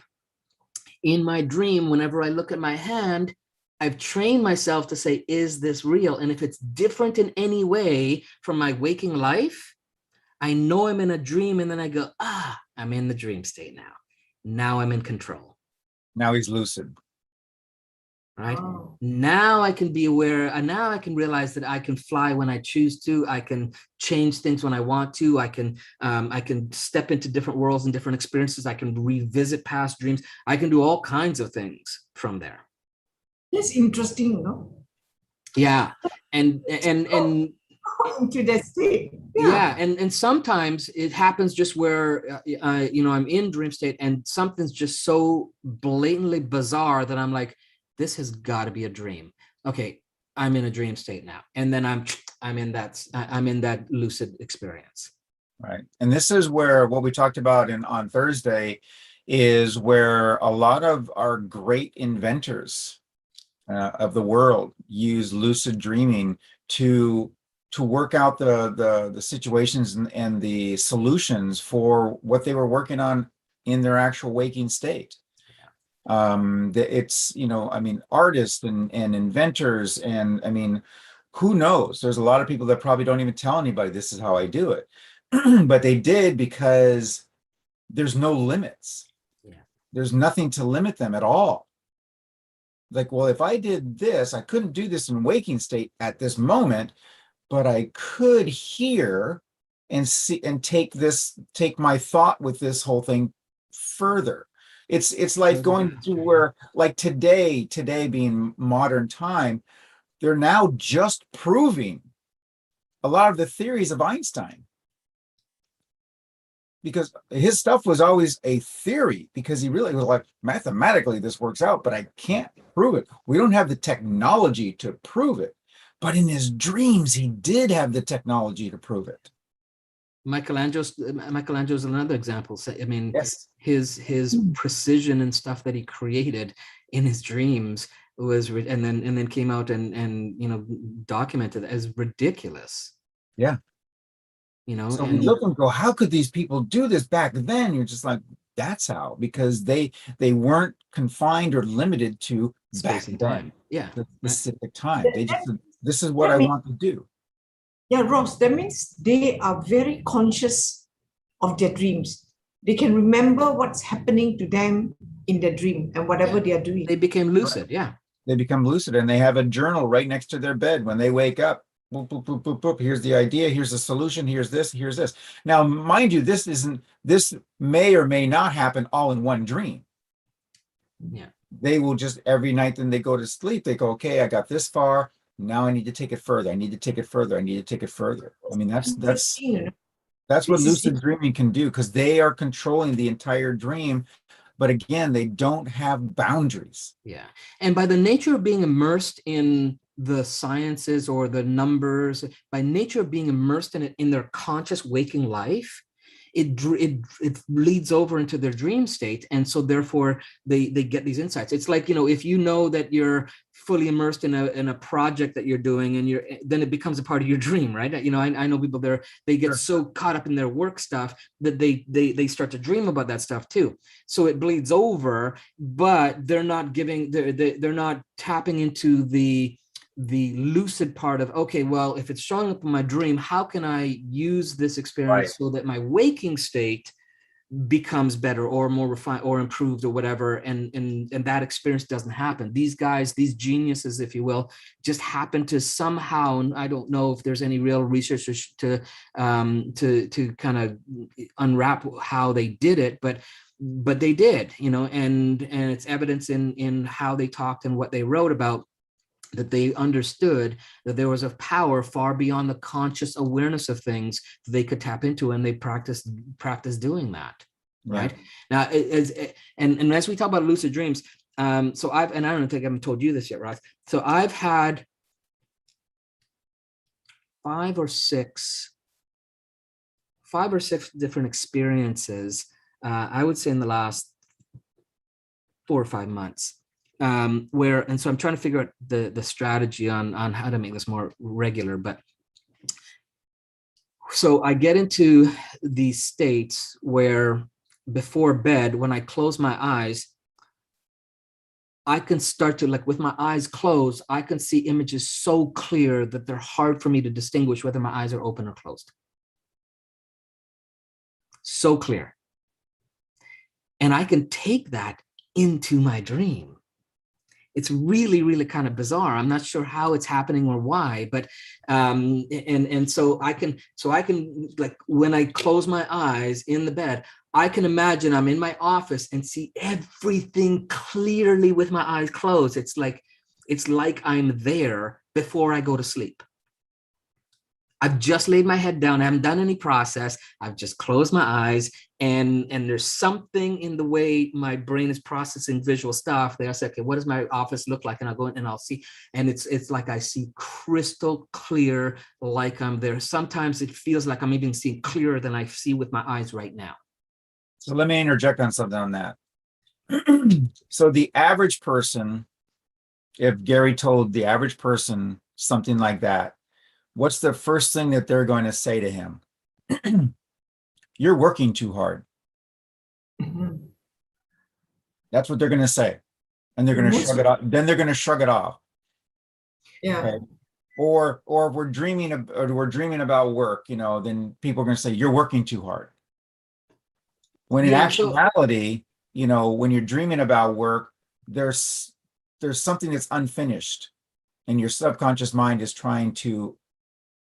Speaker 1: in my dream, whenever I look at my hand, I've trained myself to say, is this real? And if it's different in any way from my waking life, I know I'm in a dream. And then I go, I'm in the dream state now. Now I'm in control.
Speaker 2: Now he's lucid.
Speaker 1: Right.
Speaker 3: Oh.
Speaker 1: Now I can be aware, and now I can realize that I can fly when I choose to. I can change things when I want to. I can step into different worlds and different experiences. I can revisit past dreams. I can do all kinds of things from there.
Speaker 3: That's interesting, no?
Speaker 1: Yeah, and
Speaker 3: into that state.
Speaker 1: Yeah, and sometimes it happens just where I'm in dream state and something's just so blatantly bizarre that I'm like, this has got to be a dream. Okay, I'm in a dream state now, and then I'm in that lucid experience.
Speaker 2: Right, and this is where what we talked about on Thursday is where a lot of our great inventors of the world use lucid dreaming to work out the situations and the solutions for what they were working on in their actual waking state. It's, artists and inventors, and who knows? There's a lot of people that probably don't even tell anybody this is how I do it, but they did because there's no limits.
Speaker 1: Yeah.
Speaker 2: There's nothing to limit them at all. Like, well, if I did this, I couldn't do this in waking state at this moment, but I could hear and see and take my thought with this whole thing further. It's like going to where, like today being modern time, they're now just proving a lot of the theories of Einstein. Because his stuff was always a theory, because he really was like, mathematically this works out, but I can't prove it. We don't have the technology to prove it. But in his dreams, he did have the technology to prove it.
Speaker 1: Michelangelo's another example. So, I mean,
Speaker 2: Yes.
Speaker 1: his precision and stuff that he created in his dreams was, and then came out and you know, documented as ridiculous.
Speaker 2: Yeah.
Speaker 1: You know,
Speaker 2: So we
Speaker 1: and
Speaker 2: look and go, how could these people do this back then? You're just like, that's how, because they weren't confined or limited to back
Speaker 1: space and
Speaker 2: then,
Speaker 1: time. Yeah.
Speaker 2: the specific time. They just said, this is what
Speaker 3: That
Speaker 2: I
Speaker 3: means-
Speaker 2: want to do.
Speaker 3: Yeah, Ross, that means they are very conscious of their dreams. They can remember what's happening to them in their dream and whatever they are doing.
Speaker 1: They became lucid. Yeah.
Speaker 2: They become lucid, and they have a journal right next to their bed when they wake up. Boop, boop, boop, boop, boop. Here's the idea. Here's the solution. Here's this. Here's this. Now, mind you, this may or may not happen all in one dream.
Speaker 1: Yeah.
Speaker 2: They will just, every night then they go to sleep, they go, okay, I got this far. Now I need to take it further. I need to take it further. I need to take it further. I mean, that's
Speaker 3: Interesting, you know.
Speaker 2: what
Speaker 3: This is
Speaker 2: lucid dreaming can do, because they are controlling the entire dream. But again, they don't have boundaries.
Speaker 1: Yeah. And by the nature of being immersed in the sciences or the numbers, by nature of being immersed in it in their conscious waking life, it leads over into their dream state. And so therefore they get these insights. It's like, you know, if you know that you're fully immersed in a project that you're doing, and then it becomes a part of your dream, right? You know, I know people there, they get
Speaker 2: Sure.
Speaker 1: so caught up in their work stuff that they start to dream about that stuff too. So it bleeds over, but they're not tapping into the lucid part of, okay, well, if it's showing up in my dream, how can I use this experience so that my waking state becomes better or more refined or improved or whatever, and that experience doesn't happen. These guys, these geniuses, if you will, just happen to somehow, and I don't know if there's any real research to kind of unwrap how they did it, but they did, you know, and it's evidence in how they talked and what they wrote about, that they understood that there was a power far beyond the conscious awareness of things that they could tap into, and they practice doing that. Right now, and as we talk about lucid dreams, so I don't think I haven't told you this yet, Ross. So I've had 5 or 6 different experiences, I would say in the last 4 or 5 months, and so I'm trying to figure out the strategy on how to make this more regular. But so I get into these states where before bed, when I close my eyes, I can start to, like, with my eyes closed, I can see images so clear that they're hard for me to distinguish whether my eyes are open or closed. So clear. And I can take that into my dream. It's really, really kind of bizarre. I'm not sure how it's happening or why, but and so I can like, when I close my eyes in the bed, I can imagine I'm in my office and see everything clearly with my eyes closed. It's like I'm there before I go to sleep. I've just laid my head down. I haven't done any process. I've just closed my eyes, and there's something in the way my brain is processing visual stuff that I say, okay, what does my office look like? And I'll go in and I'll see, and it's like I see crystal clear, like I'm there. Sometimes it feels like I'm even seeing clearer than I see with my eyes right now.
Speaker 2: So let me interject on something on that. So the average person, if Gary told the average person something like that, what's the first thing that they're going to say to him? You're working too hard.
Speaker 3: Mhm.
Speaker 2: That's what they're going to say. And they're going to shrug it off. Then they're going to shrug it off.
Speaker 3: Yeah.
Speaker 2: Okay. Or we're dreaming about work, you know, then people are going to say, you're working too hard. When in
Speaker 1: Yeah, so-
Speaker 2: actuality, you know, when you're dreaming about work, there's something that's unfinished, and your subconscious mind is trying to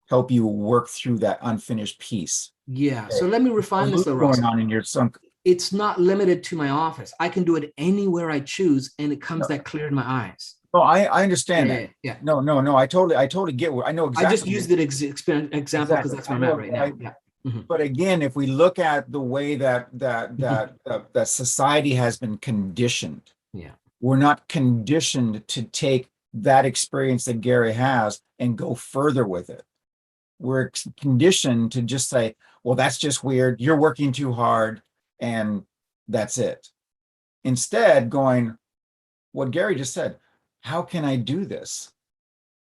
Speaker 2: help you work through that unfinished piece.
Speaker 1: Yeah. So let me refine this, though, Ross.
Speaker 2: Going on in your sunk.
Speaker 1: It's not limited to my office. I can do it anywhere I choose, and it comes that clear in my eyes.
Speaker 2: Oh, I understand
Speaker 1: Yeah,
Speaker 2: that.
Speaker 1: yeah.
Speaker 2: No, I totally get what, I know exactly.
Speaker 1: I just used it example because
Speaker 2: Exactly.
Speaker 1: that's where
Speaker 2: I
Speaker 1: I'm at
Speaker 2: know,
Speaker 1: right
Speaker 2: but
Speaker 1: now. Yeah.
Speaker 2: But again, if we look at the way that society has been conditioned,
Speaker 1: Yeah.
Speaker 2: we're not conditioned to take that experience that Gary has and go further with it. We're conditioned to just say, well, that's just weird. You're working too hard, and that's it. Instead, going, what Gary just said, how can I do this?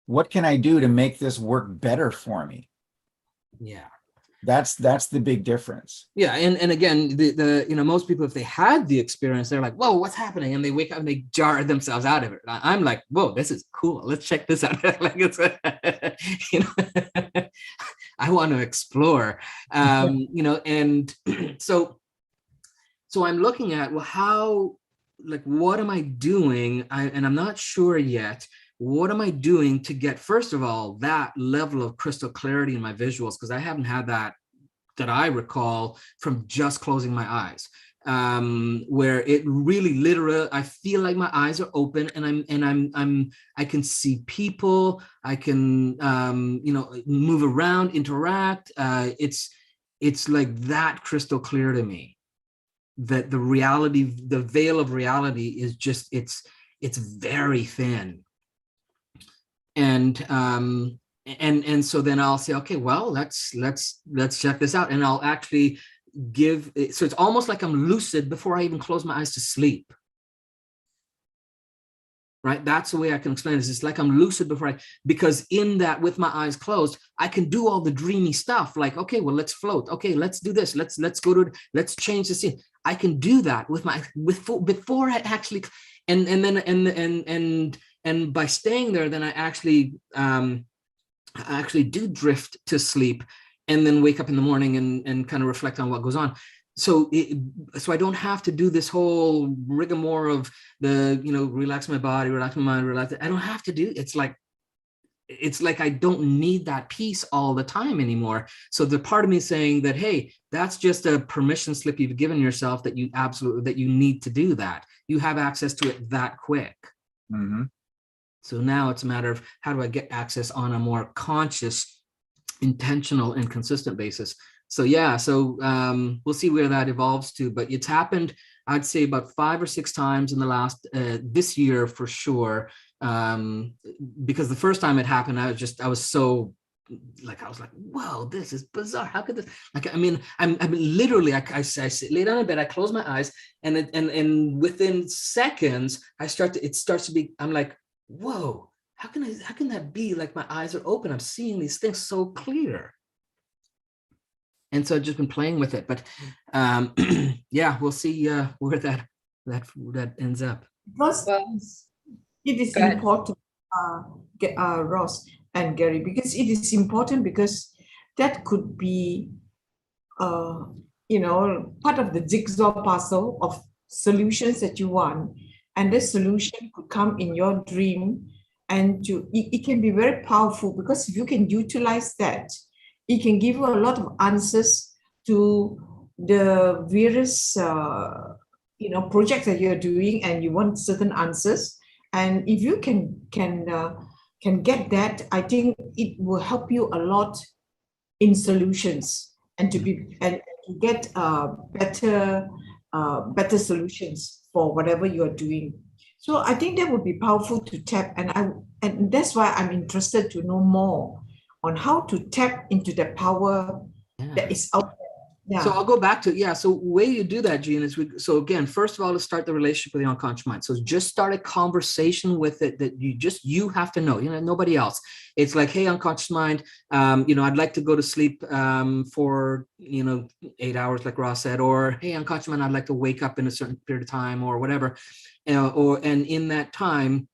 Speaker 2: What can I do to make this work better for me?
Speaker 1: Yeah.
Speaker 2: That's the big difference.
Speaker 1: Yeah, and again, the most people, if they had the experience, they're like, "Whoa, what's happening?" And they wake up and they jar themselves out of it. I'm like, "Whoa, this is cool. Let's check this out." Like it's, I want to explore, and so I'm looking at, well, how, like, what am I doing? And I'm not sure yet. What am I doing to get, first of all, that level of crystal clarity in my visuals? Because I haven't had that I recall from just closing my eyes, where it really literally, I feel like my eyes are open and I can see people, I can, move around, interact. It's like that crystal clear to me, that the reality, the veil of reality is just, it's very thin. And so then I'll say, okay, well, let's check this out. And I'll actually give it, so it's almost like I'm lucid before I even close my eyes to sleep. Right? That's the way I can explain this. It's like I'm lucid because in that, with my eyes closed, I can do all the dreamy stuff. Like, okay, well, let's float. Okay, let's do this. Let's let's change the scene. I can do that before I actually, and by staying there, then I actually do drift to sleep, and then wake up in the morning and kind of reflect on what goes on. So I don't have to do this whole rigmarole of the, relax my body, relax my mind, relax. I don't have to do. It's like I don't need that piece all the time anymore. So the part of me saying that, hey, that's just a permission slip you've given yourself, that you need to do that. You have access to it that quick.
Speaker 2: Mm-hmm.
Speaker 1: So now it's a matter of, how do I get access on a more conscious, intentional, and consistent basis? So yeah, we'll see where that evolves to, but it's happened, I'd say, about 5 or 6 times in the last, this year for sure. Because the first time it happened, I was so, like, I was like, whoa, this is bizarre. How could this, like, I mean, I'm literally, I lay down in bed, I close my eyes, and within seconds, it starts to be, I'm like, whoa, how can that be? Like, my eyes are open, I'm seeing these things so clear. And so I've just been playing with it, but yeah, we'll see where that ends up.
Speaker 3: Because it is important, Ross and Gary, because it is important, because that could be, part of the jigsaw puzzle of solutions that you want, and the solution could come in your dream, and it can be very powerful, because if you can utilize that, it can give you a lot of answers to the various projects that you're doing, and you want certain answers. And if you can get that, I think it will help you a lot in solutions, and to get better solutions for whatever you are doing. So I think that would be powerful to tap, and that's why I'm interested to know more on how to tap into the power that is out there. Yeah.
Speaker 1: So I'll go back to, so the way you do that, Jean, is so again, first of all, to start the relationship with the unconscious mind. So just start a conversation with it that you have to know, nobody else. It's like, hey, unconscious mind, I'd like to go to sleep for 8 hours, like Ross said, or hey, unconscious mind, I'd like to wake up in a certain period of time, or whatever, and in that time,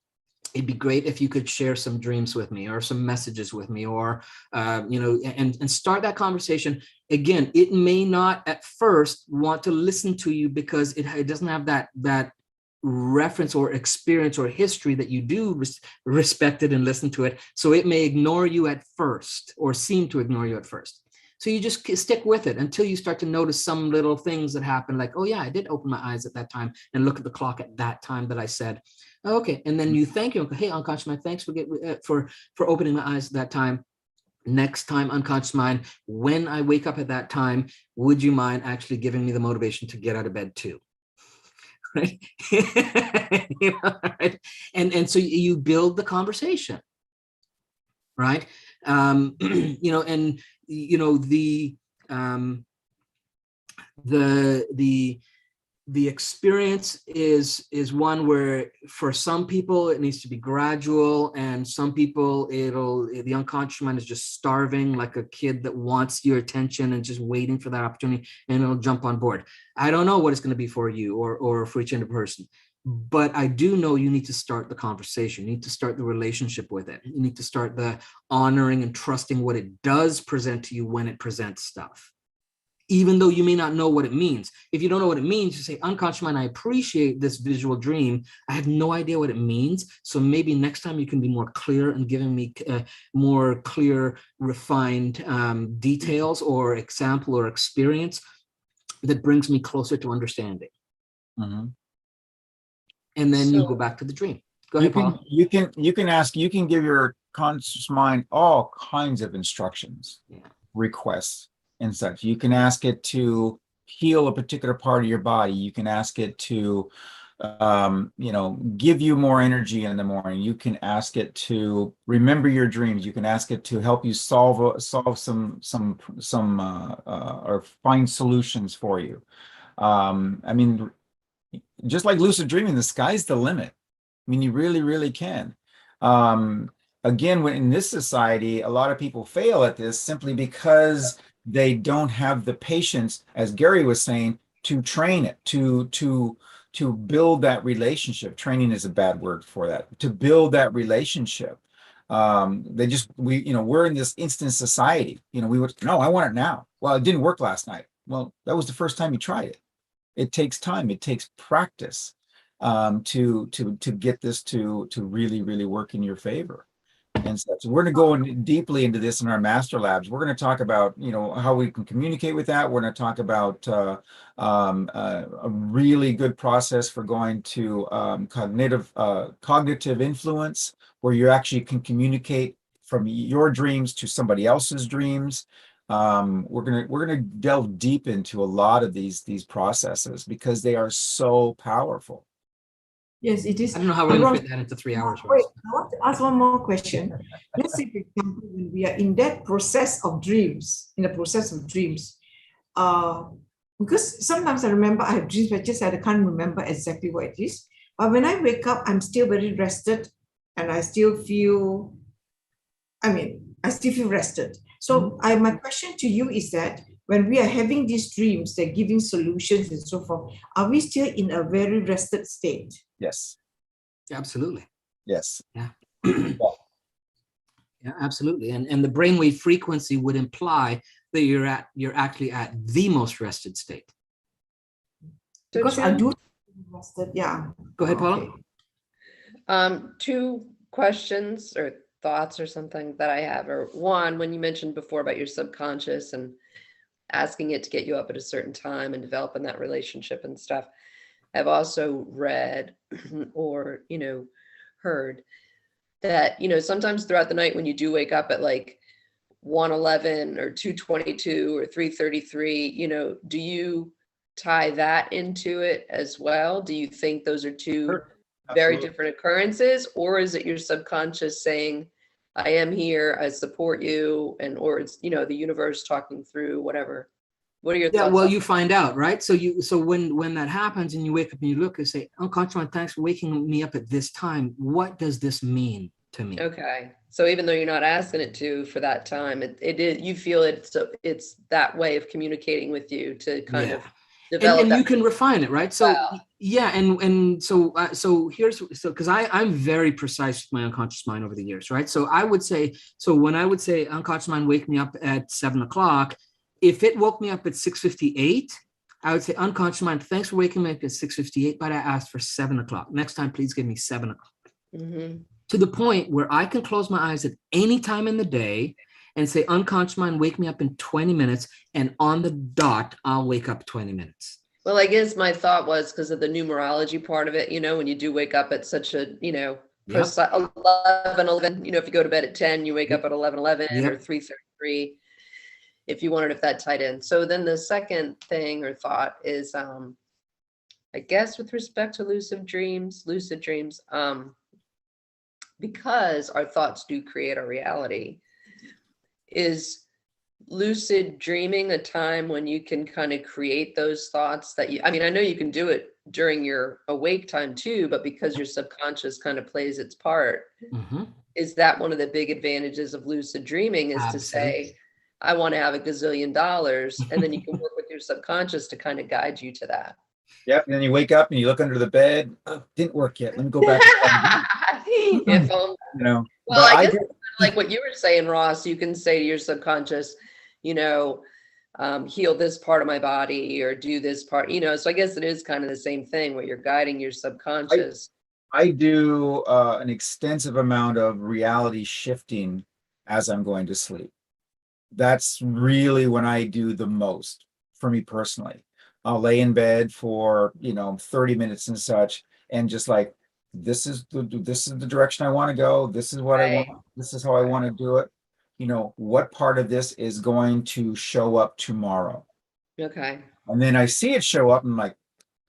Speaker 1: it'd be great if you could share some dreams with me, or some messages with me, or, and start that conversation. Again, it may not at first want to listen to you, because it doesn't have that reference or experience or history that you do respect it and listen to it. So it may ignore you at first, or seem to ignore you at first. So you just stick with it until you start to notice some little things that happen, like, oh yeah, I did open my eyes at that time and look at the clock at that time that I said. Okay, and then you thank you. Hey, unconscious mind, thanks for opening my eyes at that time. Next time, unconscious mind, when I wake up at that time, would you mind actually giving me the motivation to get out of bed too? Right? You know, right? And so you build the conversation, right? You know, and you know the experience is one where for some people it needs to be gradual, and some people the unconscious mind is just starving like a kid that wants your attention and just waiting for that opportunity, and it'll jump on board. I don't know what it's going to be for you or for each individual person, but I do know you need to start the conversation. You need to start the relationship with it. You need to start the honoring and trusting what it does present to you when it presents stuff, even though you may not know what it means. If you don't know what it means, you say, unconscious mind, I appreciate this visual dream. I have no idea what it means. So maybe next time you can be more clear and giving me more clear, refined details or example or experience that brings me closer to understanding.
Speaker 2: Mm-hmm.
Speaker 1: And then you go back to the dream. Go ahead, Paula.
Speaker 2: You can give your conscious mind all kinds of instructions, requests, and such. You can ask it to heal a particular part of your body. You can ask it to, you know, give you more energy in the morning. You can ask it to remember your dreams. You can ask it to help you solve some or find solutions for you. I mean, just like lucid dreaming, the sky's the limit. I mean, you really, really can. Again, when in this society, a lot of people fail at this simply because they don't have the patience, as Gary was saying, to train it, to build that relationship. Training is a bad word for that. To build that relationship. We're in this instant society. You know, no, I want it now. Well, it didn't work last night. Well, that was the first time you tried it. It takes time. It takes practice to get this to really, really work in your favor. And so we're going to go deeply into this in our master labs. We're going to talk about, you know, how we can communicate with that. We're going to talk about a really good process for going to cognitive influence, where you actually can communicate from your dreams to somebody else's dreams. We're gonna delve deep into a lot of these processes because they are so powerful.
Speaker 3: Yes, it is.
Speaker 1: I don't know how we're going to fit that into 3 hours.
Speaker 3: Wait, I want to ask one more question. Let's say, for example, when we are in that process of dreams, because sometimes I remember I have dreams, but I can't remember exactly what it is. But when I wake up, I'm still very rested, and I still feel rested. So my question to you is that when we are having these dreams, they're giving solutions and so forth, are we still in a very rested state?
Speaker 2: Yes.
Speaker 1: Absolutely.
Speaker 2: Yes.
Speaker 1: Yeah. Yeah, absolutely. And the brainwave frequency would imply that you're actually at the most rested state.
Speaker 3: Because I do rested. Yeah.
Speaker 1: Go ahead, Paula.
Speaker 5: Okay. 2 questions or thoughts or something that I have are, one, when you mentioned before about your subconscious and asking it to get you up at a certain time and developing that relationship and stuff. I've also read or, you know, heard that, you know, sometimes throughout the night when you do wake up at like 1:11 or 2:22 or 3:33, you know, do you tie that into it as well? Do you think those are 2 very different occurrences, or is it your subconscious saying, I am here, I support you, and or it's, you know, the universe talking through whatever? What are your thoughts?
Speaker 1: Yeah, well, you find out, right? So when that happens and you wake up and you look and say, unconscious mind, thanks for waking me up at this time. What does this mean to me?
Speaker 5: Okay. So even though you're not asking it to for that time, it is, you feel it's that way of communicating with you to kind of develop.
Speaker 1: And you can refine it, right? So yeah, and so because I'm very precise with my unconscious mind over the years, right? So I would say, when I would say unconscious mind, wake me up at 7 o'clock, if it woke me up at 6:58, I would say, unconscious mind, thanks for waking me up at 6:58, but I asked for 7 o'clock. Next time, please give me 7 o'clock. Mm-hmm. To the point where I can close my eyes at any time in the day and say, unconscious mind, wake me up in 20 minutes, and on the dot, I'll wake up 20 minutes.
Speaker 5: Well, I guess my thought was because of the numerology part of it, when you do wake up at such a,
Speaker 1: Yep.
Speaker 5: 11:11, if you go to bed at 10, you wake up at 11:11 or
Speaker 1: Yep.
Speaker 5: 3:33, if you wondered if that tied in. So then the second thing or thought is, I guess with respect to lucid dreams, because our thoughts do create our reality, is lucid dreaming a time when you can kind of create those thoughts that I know you can do it during your awake time too, but because your subconscious kind of plays its part,
Speaker 1: Mhm.
Speaker 5: is that one of the big advantages of lucid dreaming is to
Speaker 1: Absolutely.
Speaker 5: say, I want to have $1 gazillion, and then you can work with your subconscious to kind of guide you to that.
Speaker 2: Yep. And then you wake up and you look under the bed. Oh, didn't work yet. Let me go back.
Speaker 5: If
Speaker 2: Well,
Speaker 5: well,
Speaker 2: but
Speaker 5: I
Speaker 2: I
Speaker 5: guess
Speaker 2: did.
Speaker 5: like what you were saying, Ross, you can say to your subconscious, heal this part of my body or do this part, so I guess it is kind of the same thing where you're guiding your subconscious.
Speaker 2: I do an extensive amount of reality shifting as I'm going to sleep. That's really when I do the most for me personally. I'll lay in bed for 30 minutes and such, and just like this is the direction I want to go. This is what I want.
Speaker 5: Right.
Speaker 2: This is how I want to do it. What part of this is going to show up tomorrow?
Speaker 5: Okay.
Speaker 2: And then I see it show up, and I'm like,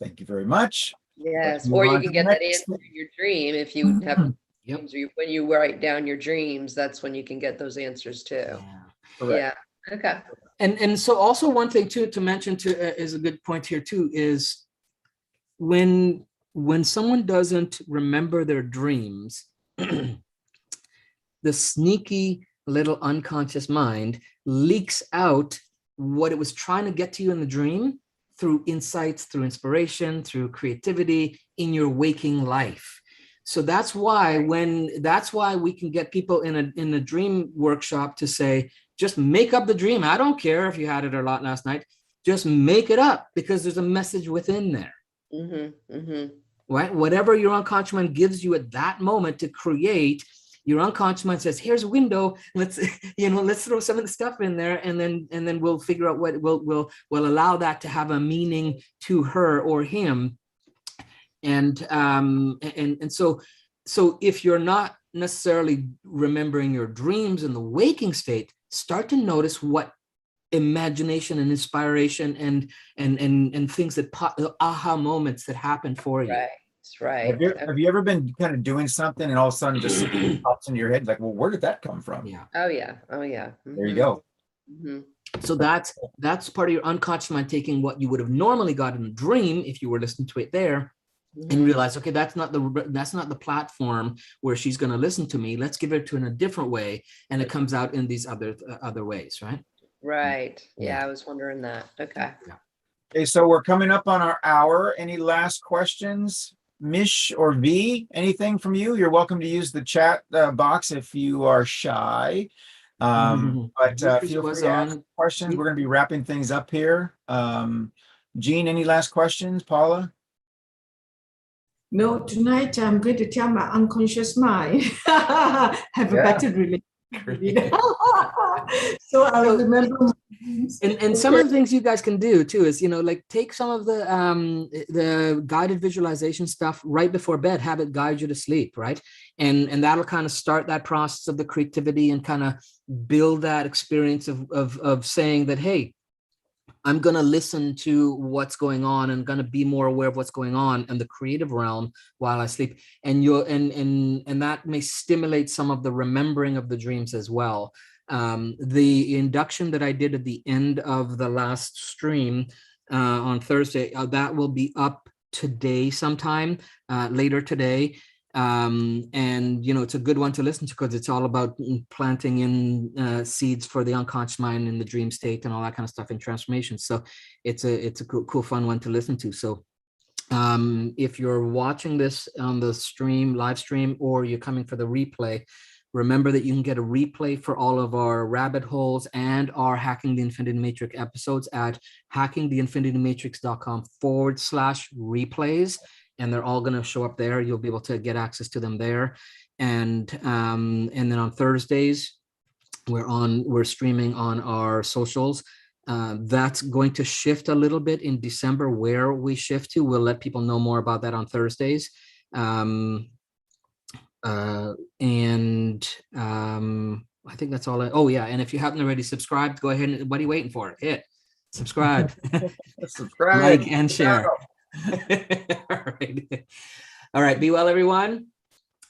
Speaker 2: thank you very much. Let's
Speaker 5: Yes.
Speaker 2: move
Speaker 5: Or you
Speaker 2: on
Speaker 5: can
Speaker 2: to the
Speaker 5: get that
Speaker 2: next
Speaker 5: answer in your dream if you have
Speaker 1: Yep.
Speaker 5: dreams, or when you write down your dreams, that's when you can get those answers too.
Speaker 1: Yeah.
Speaker 2: Correct.
Speaker 5: Yeah. Okay.
Speaker 1: And so also one thing too to mention too is a good point here too is when someone doesn't remember their dreams, the sneaky little unconscious mind leaks out what it was trying to get to you in the dream through insights, through inspiration, through creativity in your waking life. So that's why we can get people in a dream workshop to say, just make up the dream. I don't care if you had it or not last night. Just make it up because there's a message within there.
Speaker 5: Mm-hmm. Mm-hmm.
Speaker 1: Right? Whatever your unconscious mind gives you at that moment to create, your unconscious mind says, here's a window. Let's throw some of the stuff in there, and then we'll figure out what will allow that to have a meaning to her or him. And so if you're not necessarily remembering your dreams in the waking state, start to notice what imagination and inspiration and things that aha moments that happen for you.
Speaker 5: Right.
Speaker 2: Have you ever been kind of doing something and all of a sudden just something pops into your head like, well, where did that come from?
Speaker 1: Yeah.
Speaker 5: Oh yeah. Mm-hmm.
Speaker 2: There you go.
Speaker 5: Mm-hmm.
Speaker 1: So that's part of your unconscious mind taking what you would have normally got in a dream if you were listening to it there, and realize, okay, that's not the platform where she's going to listen to me. Let's give it to in a different way, and it comes out in these other ways, right?
Speaker 5: Right.
Speaker 1: Yeah.
Speaker 5: I was wondering that. Okay.
Speaker 1: Yeah.
Speaker 2: Okay, so we're coming up on our hour. Any last questions? Mish or V, anything from you? You're welcome to use the chat box if you are shy. But feel free to ask questions. We're going to be wrapping things up here. Jean, any last questions? Paula?
Speaker 3: No, tonight I'm going to tell my unconscious mind have a better relationship. So I'll remember.
Speaker 1: And some of the things you guys can do too is, like take some of the guided visualization stuff right before bed, have it guide you to sleep, right? And that'll kind of start that process of the creativity and kind of build that experience of saying that, hey, I'm going to listen to what's going on and going to be more aware of what's going on in the creative realm while I sleep. And that may stimulate some of the remembering of the dreams as well. The induction that I did at the end of the last stream on Thursday, that will be up today sometime, later today. And it's a good one to listen to because it's all about planting in seeds for the unconscious mind in the dream state and all that kind of stuff in transformation. So it's a cool fun one to listen to. So if you're watching this on the live stream, or you're coming for the replay, remember that you can get a replay for all of our rabbit holes and our Hacking the Infinity Matrix episodes at hackingtheinfinitymatrix.com/replays. And they're all going to show up there. You'll be able to get access to them there. And then on Thursdays, we're streaming on our socials. That's going to shift a little bit in December where we shift to. We'll let people know more about that on Thursdays. I think that's all. Oh yeah, and if you haven't already subscribed, go ahead and what are you waiting for? Hit subscribe,
Speaker 2: Subscribe.
Speaker 1: like, and share. All right. Be well, everyone.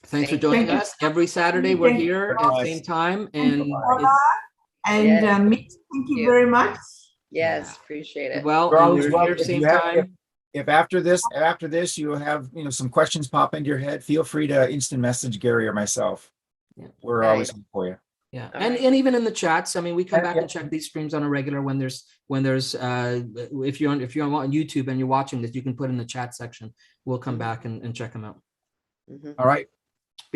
Speaker 1: Thanks for
Speaker 5: Thank you.
Speaker 1: joining us. Every Saturday we're here at the same time, and
Speaker 3: Mitch, thank you very much.
Speaker 5: Yes,
Speaker 1: Yeah.
Speaker 5: appreciate it.
Speaker 1: well,
Speaker 2: You're
Speaker 1: and
Speaker 2: always
Speaker 1: we're
Speaker 2: welcome.
Speaker 1: here
Speaker 2: If
Speaker 1: same
Speaker 2: you have-
Speaker 1: time.
Speaker 2: If after this you have, some questions pop into your head, feel free to instant message Gary or myself.
Speaker 1: Yeah.
Speaker 2: We're
Speaker 5: Right.
Speaker 2: always here for you.
Speaker 1: Yeah,
Speaker 5: All
Speaker 1: and
Speaker 5: right.
Speaker 1: and even in the chats, I mean, we come
Speaker 2: Yeah,
Speaker 1: back
Speaker 2: yeah.
Speaker 1: and check these streams on a regular when there's if you're on YouTube and you're watching this, you can put in the chat section. We'll come back and check them out.
Speaker 5: Mhm.
Speaker 2: All right.